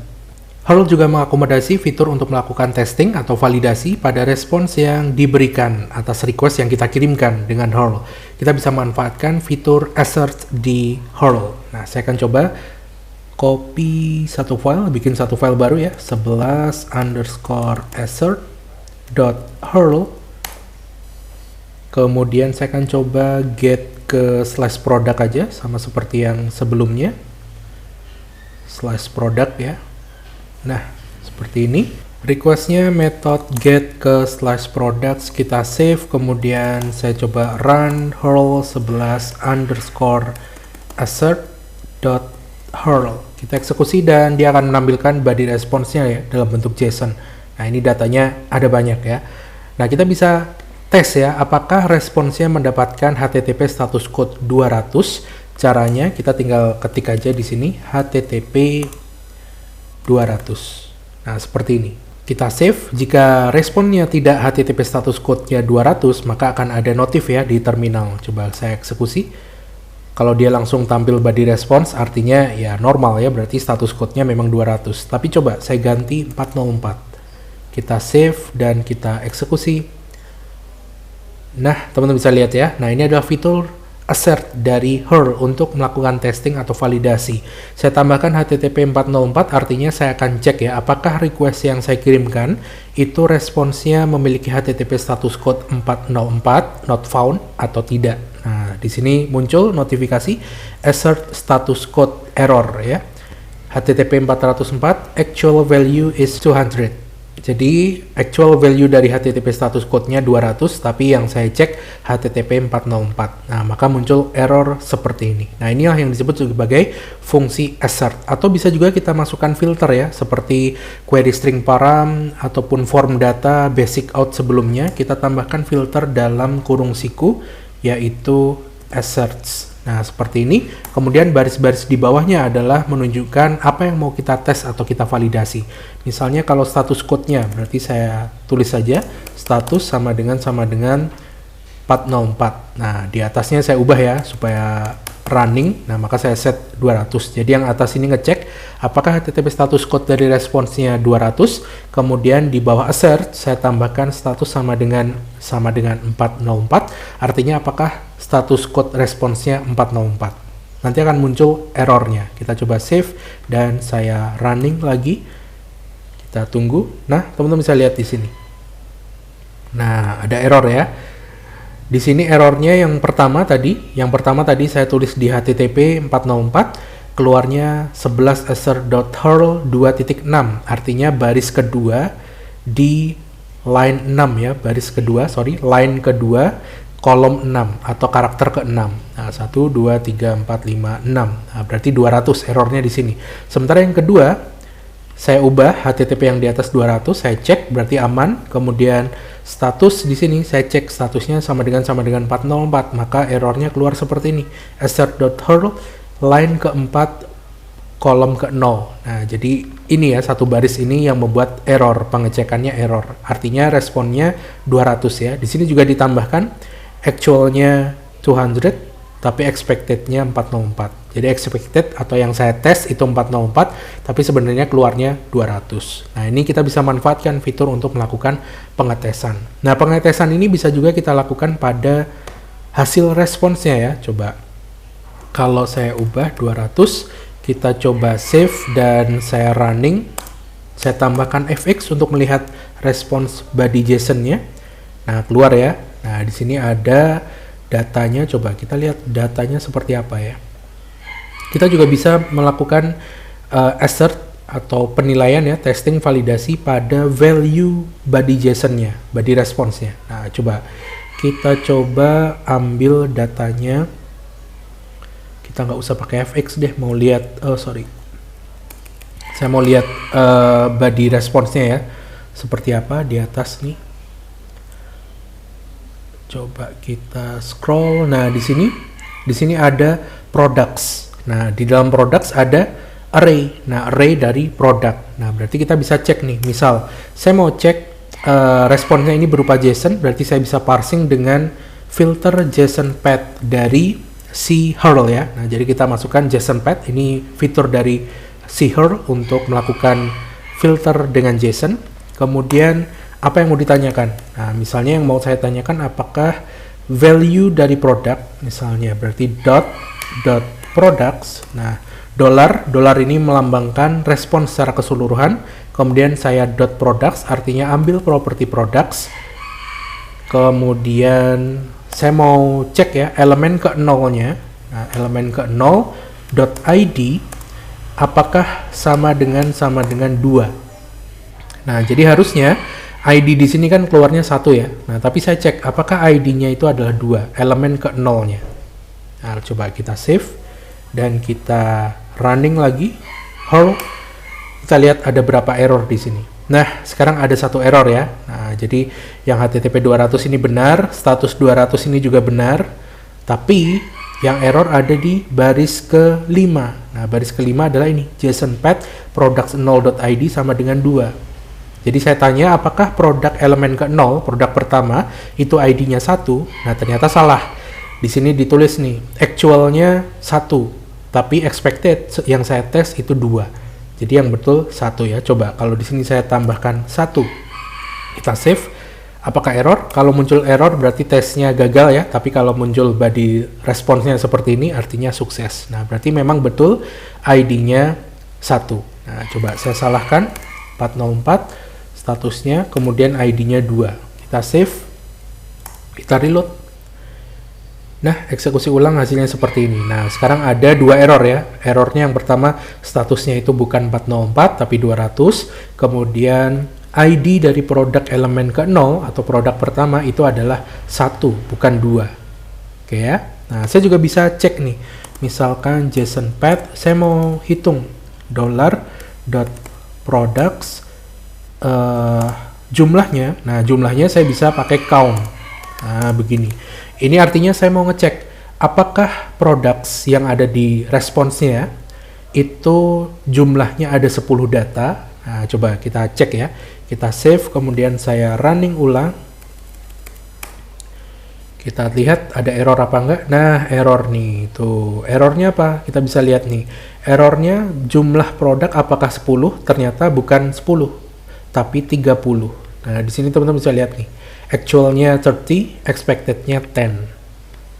Curl juga mengakomodasi fitur untuk melakukan testing atau validasi pada respons yang diberikan atas request yang kita kirimkan dengan curl. Kita bisa manfaatkan fitur assert di curl. Nah, saya akan coba copy satu file, bikin satu file baru ya, 11_assert.curl. Kemudian saya akan coba get ke /product aja, sama seperti yang sebelumnya. /product ya. Nah, seperti ini. Requestnya method get ke /products, kita save, kemudian saya coba run curl 11_assert.curl. Kita eksekusi dan dia akan menampilkan body response-nya ya dalam bentuk JSON. Nah, ini datanya ada banyak ya. Nah, kita bisa tes ya, apakah responsnya mendapatkan HTTP status code 200. Caranya kita tinggal ketik aja di sini HTTP 200. Nah, seperti ini. Kita save. Jika responnya tidak HTTP status code-nya 200, maka akan ada notif ya di terminal. Coba saya eksekusi. Kalau dia langsung tampil body response, artinya ya normal ya, berarti status code-nya memang 200. Tapi coba saya ganti 404. Kita save dan kita eksekusi. Nah, teman-teman bisa lihat ya. Nah, ini adalah fitur assert dari curl untuk melakukan testing atau validasi. Saya tambahkan HTTP 404, artinya saya akan cek ya, apakah request yang saya kirimkan itu responsnya memiliki HTTP status code 404 not found atau tidak. Nah, di sini muncul notifikasi assert status code error ya. HTTP 404 actual value is 200. Jadi actual value dari HTTP status code-nya 200, tapi yang saya cek HTTP 404. Nah, maka muncul error seperti ini. Nah, inilah yang disebut sebagai fungsi assert. Atau bisa juga kita masukkan filter ya, seperti query string param ataupun form data basic out sebelumnya, kita tambahkan filter dalam kurung siku, yaitu asserts. Nah, seperti ini. Kemudian baris-baris di bawahnya adalah menunjukkan apa yang mau kita tes atau kita validasi. Misalnya kalau status code-nya, berarti saya tulis saja status sama dengan 404. Nah, di atasnya saya ubah ya supaya running. Nah, maka saya set 200. Jadi yang atas ini ngecek apakah HTTP status code dari responsnya 200. Kemudian di bawah assert saya tambahkan status sama dengan 404. Artinya apakah status code responsnya 404. Nanti akan muncul errornya. Kita coba save dan saya running lagi. Kita tunggu. Nah, teman-teman bisa lihat di sini. Nah, ada error ya. Di sini errornya yang pertama tadi saya tulis di HTTP 404, keluarnya 11assert.curl 2.6, artinya baris kedua di line 6 ya, line kedua kolom 6 atau karakter ke-6. Nah, 1, 2, 3, 4, 5, 6. Nah, berarti 200 errornya di sini. Sementara yang kedua, saya ubah HTTP yang di atas 200, saya cek berarti aman. Kemudian status di sini saya cek statusnya sama dengan 404, maka errornya keluar seperti ini. assert.hurl line keempat kolom ke-0. Nah, jadi ini ya, satu baris ini yang membuat error, pengecekannya error. Artinya responnya 200 ya. Di sini juga ditambahkan actualnya 200, tapi expectednya 404. Jadi expected atau yang saya tes itu 404, tapi sebenarnya keluarnya 200. Nah, ini kita bisa manfaatkan fitur untuk melakukan pengetesan. Nah, pengetesan ini bisa juga kita lakukan pada hasil responsnya ya. Coba kalau saya ubah 200, kita coba save dan saya running. Saya tambahkan fx untuk melihat respons body JSON-nya. Nah, keluar ya. Nah, di sini ada datanya. Coba kita lihat datanya seperti apa ya. Kita juga bisa melakukan assert atau penilaian ya, testing validasi pada value body JSON-nya, body response-nya. Nah, kita coba ambil datanya. Kita nggak usah pakai fx deh, mau lihat, saya mau lihat body response-nya ya, seperti apa di atas nih. Coba kita scroll. Nah, di sini ada products. Nah, di dalam products ada array. Nah, array dari product. Nah, berarti kita bisa cek nih. Misal, saya mau cek responsnya ini berupa JSON, berarti saya bisa parsing dengan filter JSON path dari C-Hurl ya. Nah, jadi kita masukkan JSON path, ini fitur dari C-Hurl untuk melakukan filter dengan JSON. Kemudian apa yang mau ditanyakan? Nah, misalnya yang mau saya tanyakan apakah value dari produk, misalnya berarti dot products. Nah, dolar ini melambangkan respons secara keseluruhan. Kemudian saya dot products, artinya ambil properti products. Kemudian saya mau cek ya elemen ke-0-nya. Nah, elemen ke-0 .id apakah sama dengan 2. Nah, jadi harusnya ID di sini kan keluarnya 1 ya. Nah, tapi saya cek apakah ID-nya itu adalah 2, elemen ke-0-nya. Nah, coba kita save dan kita running lagi. Kita lihat ada berapa error di sini. Nah, sekarang ada satu error ya. Nah, jadi yang HTTP 200 ini benar, status 200 ini juga benar, tapi yang error ada di baris ke-5. Nah, baris ke-5 adalah ini, JSON path products0.id sama dengan 2. Jadi saya tanya apakah produk elemen ke-0, produk pertama, itu ID-nya 1. Nah, ternyata salah. Di sini ditulis nih, actualnya 1, tapi expected yang saya tes itu 2. Jadi yang betul 1 ya. Coba kalau di sini saya tambahkan 1. Kita save. Apakah error? Kalau muncul error berarti tesnya gagal ya. Tapi kalau muncul body response-nya seperti ini artinya sukses. Nah, berarti memang betul ID-nya 1. Nah, coba saya salahkan 404 statusnya, kemudian ID-nya 2. Kita save. Kita reload. Nah, eksekusi ulang hasilnya seperti ini. Nah, sekarang ada 2 error ya. Errornya yang pertama, statusnya itu bukan 404, tapi 200. Kemudian, ID dari produk elemen ke-0 atau produk pertama itu adalah 1, bukan 2. Oke ya. Nah, saya juga bisa cek nih. Misalkan JSON path, saya mau hitung $.products jumlahnya. Nah, jumlahnya saya bisa pakai count. Nah, begini. Ini artinya saya mau ngecek apakah products yang ada di responsnya itu jumlahnya ada 10 data. Nah, coba kita cek ya. Kita save, kemudian saya running ulang. Kita lihat ada error apa enggak. Nah, error nih. Tuh, errornya apa? Kita bisa lihat nih. Errornya jumlah produk apakah 10? Ternyata bukan 10, tapi 30. Nah, di sini teman-teman bisa lihat nih. Actualnya 30, expectednya 10.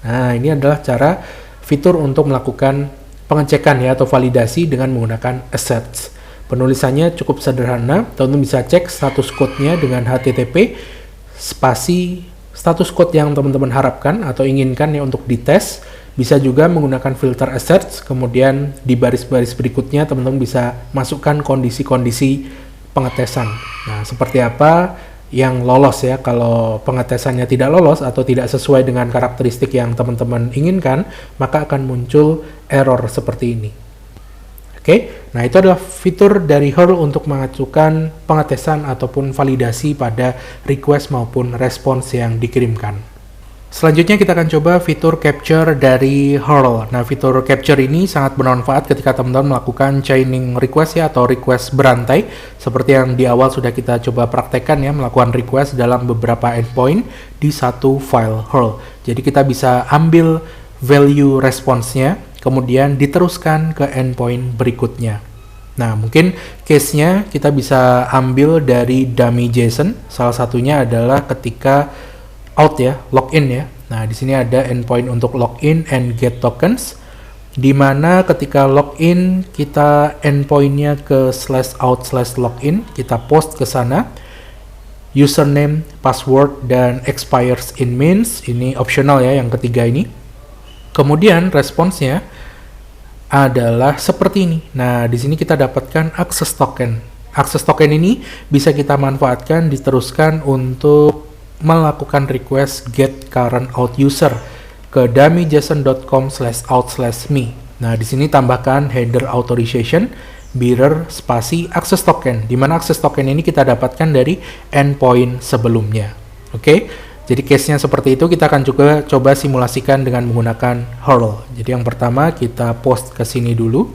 Nah, ini adalah cara fitur untuk melakukan pengecekan ya atau validasi dengan menggunakan assets. Penulisannya cukup sederhana. Teman-teman bisa cek status code-nya dengan HTTP spasi status code yang teman-teman harapkan atau inginkan ya untuk dites. Bisa juga menggunakan filter assets. Kemudian di baris-baris berikutnya teman-teman bisa masukkan kondisi-kondisi pengetesan. Nah, seperti apa yang lolos ya. Kalau pengetesannya tidak lolos atau tidak sesuai dengan karakteristik yang teman-teman inginkan, maka akan muncul error seperti ini. Oke, nah itu adalah fitur dari Hurl untuk mengajukan pengetesan ataupun validasi pada request maupun respons yang dikirimkan. Selanjutnya kita akan coba fitur capture dari Hurl. Nah, fitur capture ini sangat bermanfaat ketika teman-teman melakukan chaining request ya, atau request berantai, seperti yang di awal sudah kita coba praktekkan ya, melakukan request dalam beberapa endpoint di satu file Hurl. Jadi kita bisa ambil value responsnya, kemudian diteruskan ke endpoint berikutnya. Nah, mungkin case-nya kita bisa ambil dari dummy JSON. Salah satunya adalah ketika out ya, login ya. Nah, di sini ada endpoint untuk login and get tokens, di mana ketika login kita endpointnya ke /out/login, kita post ke sana username, password, dan expires in means. Ini optional ya, yang ketiga ini. Kemudian responsnya adalah seperti ini. Nah, di sini kita dapatkan access token. Access token ini bisa kita manfaatkan diteruskan untuk melakukan request get current out user ke dummyjson.com/out/me. Nah, di sini tambahkan header authorization, bearer, spasi, access token, di mana access token ini kita dapatkan dari endpoint sebelumnya. Oke? Jadi case-nya seperti itu. Kita akan juga coba simulasikan dengan menggunakan Hurl. Jadi yang pertama kita post ke sini dulu.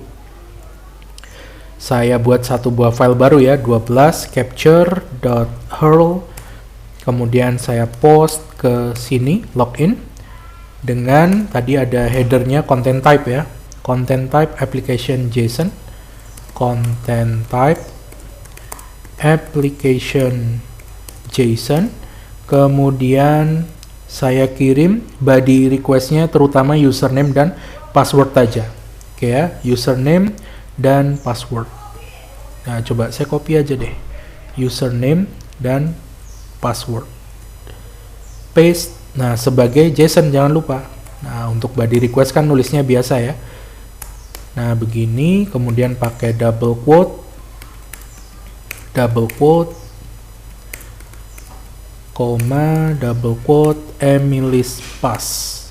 Saya buat satu buah file baru ya, 12 capture.hurl. Kemudian saya post ke sini login dengan tadi ada headernya content type ya. Content type application JSON. Content type application JSON. Kemudian saya kirim body requestnya terutama username dan password saja. Oke ya, username dan password. Nah, coba saya copy aja deh. Username dan password. Paste. Nah, sebagai JSON jangan lupa. Nah, untuk body request kan nulisnya biasa ya. Nah, begini, kemudian pakai double quote, koma, double quote, Emily's pass.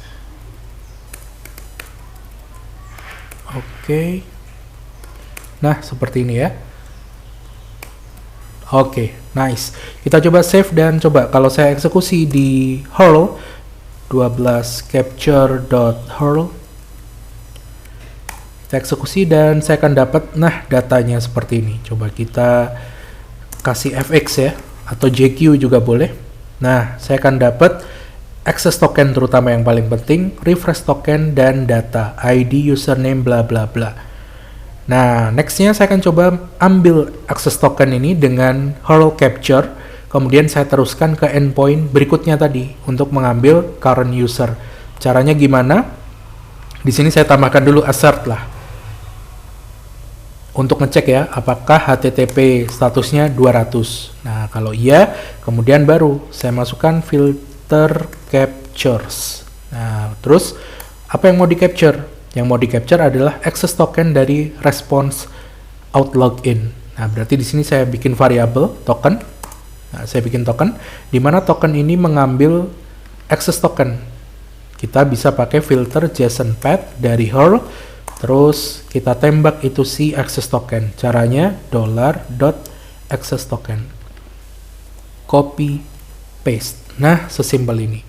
Oke. Nah, seperti ini ya. Oke, nice. Kita coba save dan coba kalau saya eksekusi di Hurl 12 capture.hurl. Kita eksekusi dan saya akan dapat datanya seperti ini. Coba kita kasih fx ya, atau JQ juga boleh. Nah, saya akan dapat access token terutama yang paling penting, refresh token, dan data, ID, username, bla bla bla. Nah, nextnya saya akan coba ambil access token ini dengan Hurl capture, kemudian saya teruskan ke endpoint berikutnya tadi untuk mengambil current user. Caranya gimana? Di sini saya tambahkan dulu assert lah. Untuk ngecek ya, apakah HTTP statusnya 200. Nah, kalau iya, kemudian baru saya masukkan filter captures. Nah, terus apa yang mau di-capture? Yang mau di-capture adalah access token dari response out login. Nah, berarti di sini saya bikin variabel token. Nah, saya bikin token, di mana token ini mengambil access token. Kita bisa pakai filter JSON path dari Hurl. Terus kita tembak itu si access token. Caranya $.access token. Copy paste. Nah, sesimpel ini.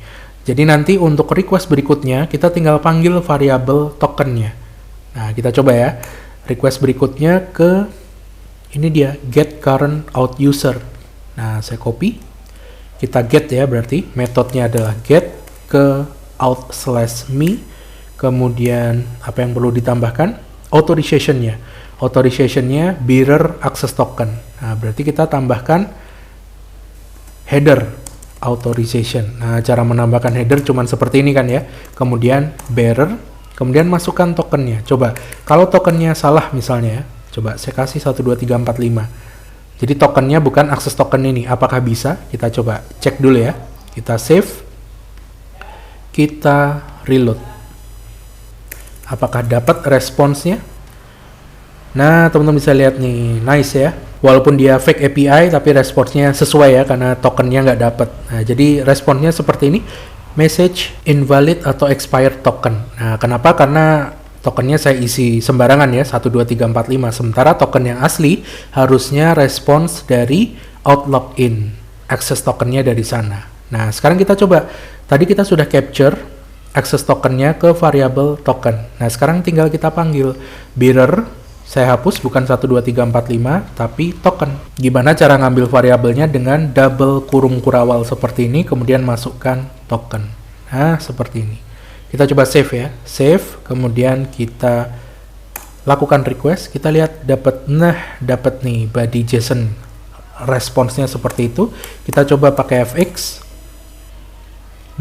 Jadi nanti untuk request berikutnya kita tinggal panggil variabel tokennya. Nah, kita coba ya. Request berikutnya ke ini dia, get current out user. Nah, saya copy. Kita get ya, berarti metodenya adalah get ke out/me. Kemudian apa yang perlu ditambahkan? Authorization-nya. Authorization-nya bearer access token. Nah, berarti kita tambahkan header authorization. Nah, cara menambahkan header cuman seperti ini kan ya. Kemudian bearer, kemudian masukkan tokennya. Coba, kalau tokennya salah misalnya ya. Coba saya kasih 1, 2, 3, 4, 5. Jadi tokennya bukan access token ini. Apakah bisa? Kita coba cek dulu ya. Kita save. Kita reload. Apakah dapat responsnya? Nah, teman-teman bisa lihat nih, nice ya. Walaupun dia fake API, tapi responsnya sesuai ya, karena tokennya nggak dapet. Nah, jadi responsnya seperti ini, message invalid atau expired token. Nah, kenapa? Karena tokennya saya isi sembarangan ya, 1, 2, 3, 4, 5. Sementara token yang asli harusnya respons dari out login, access tokennya dari sana. Nah, sekarang kita coba. Tadi kita sudah capture access tokennya ke variable token. Nah, sekarang tinggal kita panggil bearer. Saya hapus bukan 1, 2, 3, 4, 5, tapi token. Gimana cara ngambil variabelnya dengan double kurung kurawal seperti ini, kemudian masukkan token. Nah, seperti ini. Kita coba save ya. Save, kemudian kita lakukan request. Kita lihat dapat nih body JSON. Responsnya seperti itu. Kita coba pakai fx.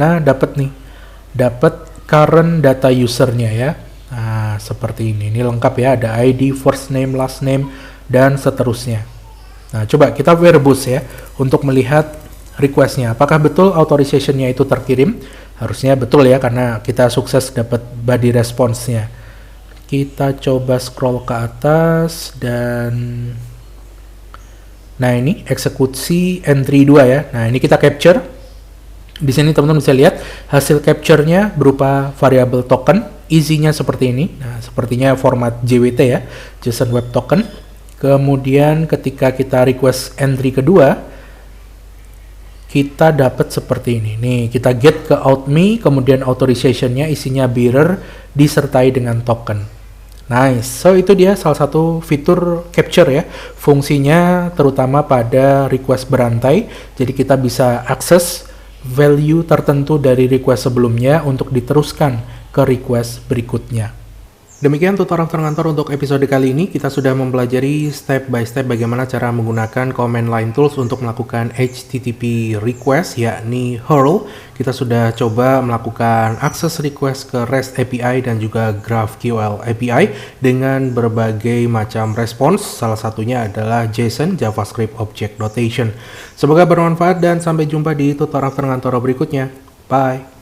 Nah, dapat nih. Dapat current data usernya ya. Nah, seperti ini. Ini lengkap ya, ada ID, first name, last name, dan seterusnya. Nah, coba kita verbose ya, untuk melihat requestnya. Apakah betul authorization-nya itu terkirim? Harusnya betul ya, karena kita sukses dapat body response-nya. Kita coba scroll ke atas, dan nah ini eksekusi entry 2 ya. Nah, ini kita capture. Di sini teman-teman bisa lihat hasil capture-nya berupa variable token, isinya seperti ini. Nah, sepertinya format JWT ya, JSON Web Token. Kemudian ketika kita request entry kedua, kita dapat seperti ini. Nih, kita get ke outme, kemudian authorization-nya isinya bearer disertai dengan token. Nice. So itu dia salah satu fitur capture ya. Fungsinya terutama pada request berantai. Jadi kita bisa akses value tertentu dari request sebelumnya untuk diteruskan ke request berikutnya. Demikian tutorial After untuk episode kali ini. Kita sudah mempelajari step by step bagaimana cara menggunakan command line tools untuk melakukan HTTP request, yakni HURL. Kita sudah coba melakukan akses request ke REST API dan juga GraphQL API dengan berbagai macam respons. Salah satunya adalah JSON, JavaScript Object Notation. Semoga bermanfaat dan sampai jumpa di tutorial After berikutnya. Bye!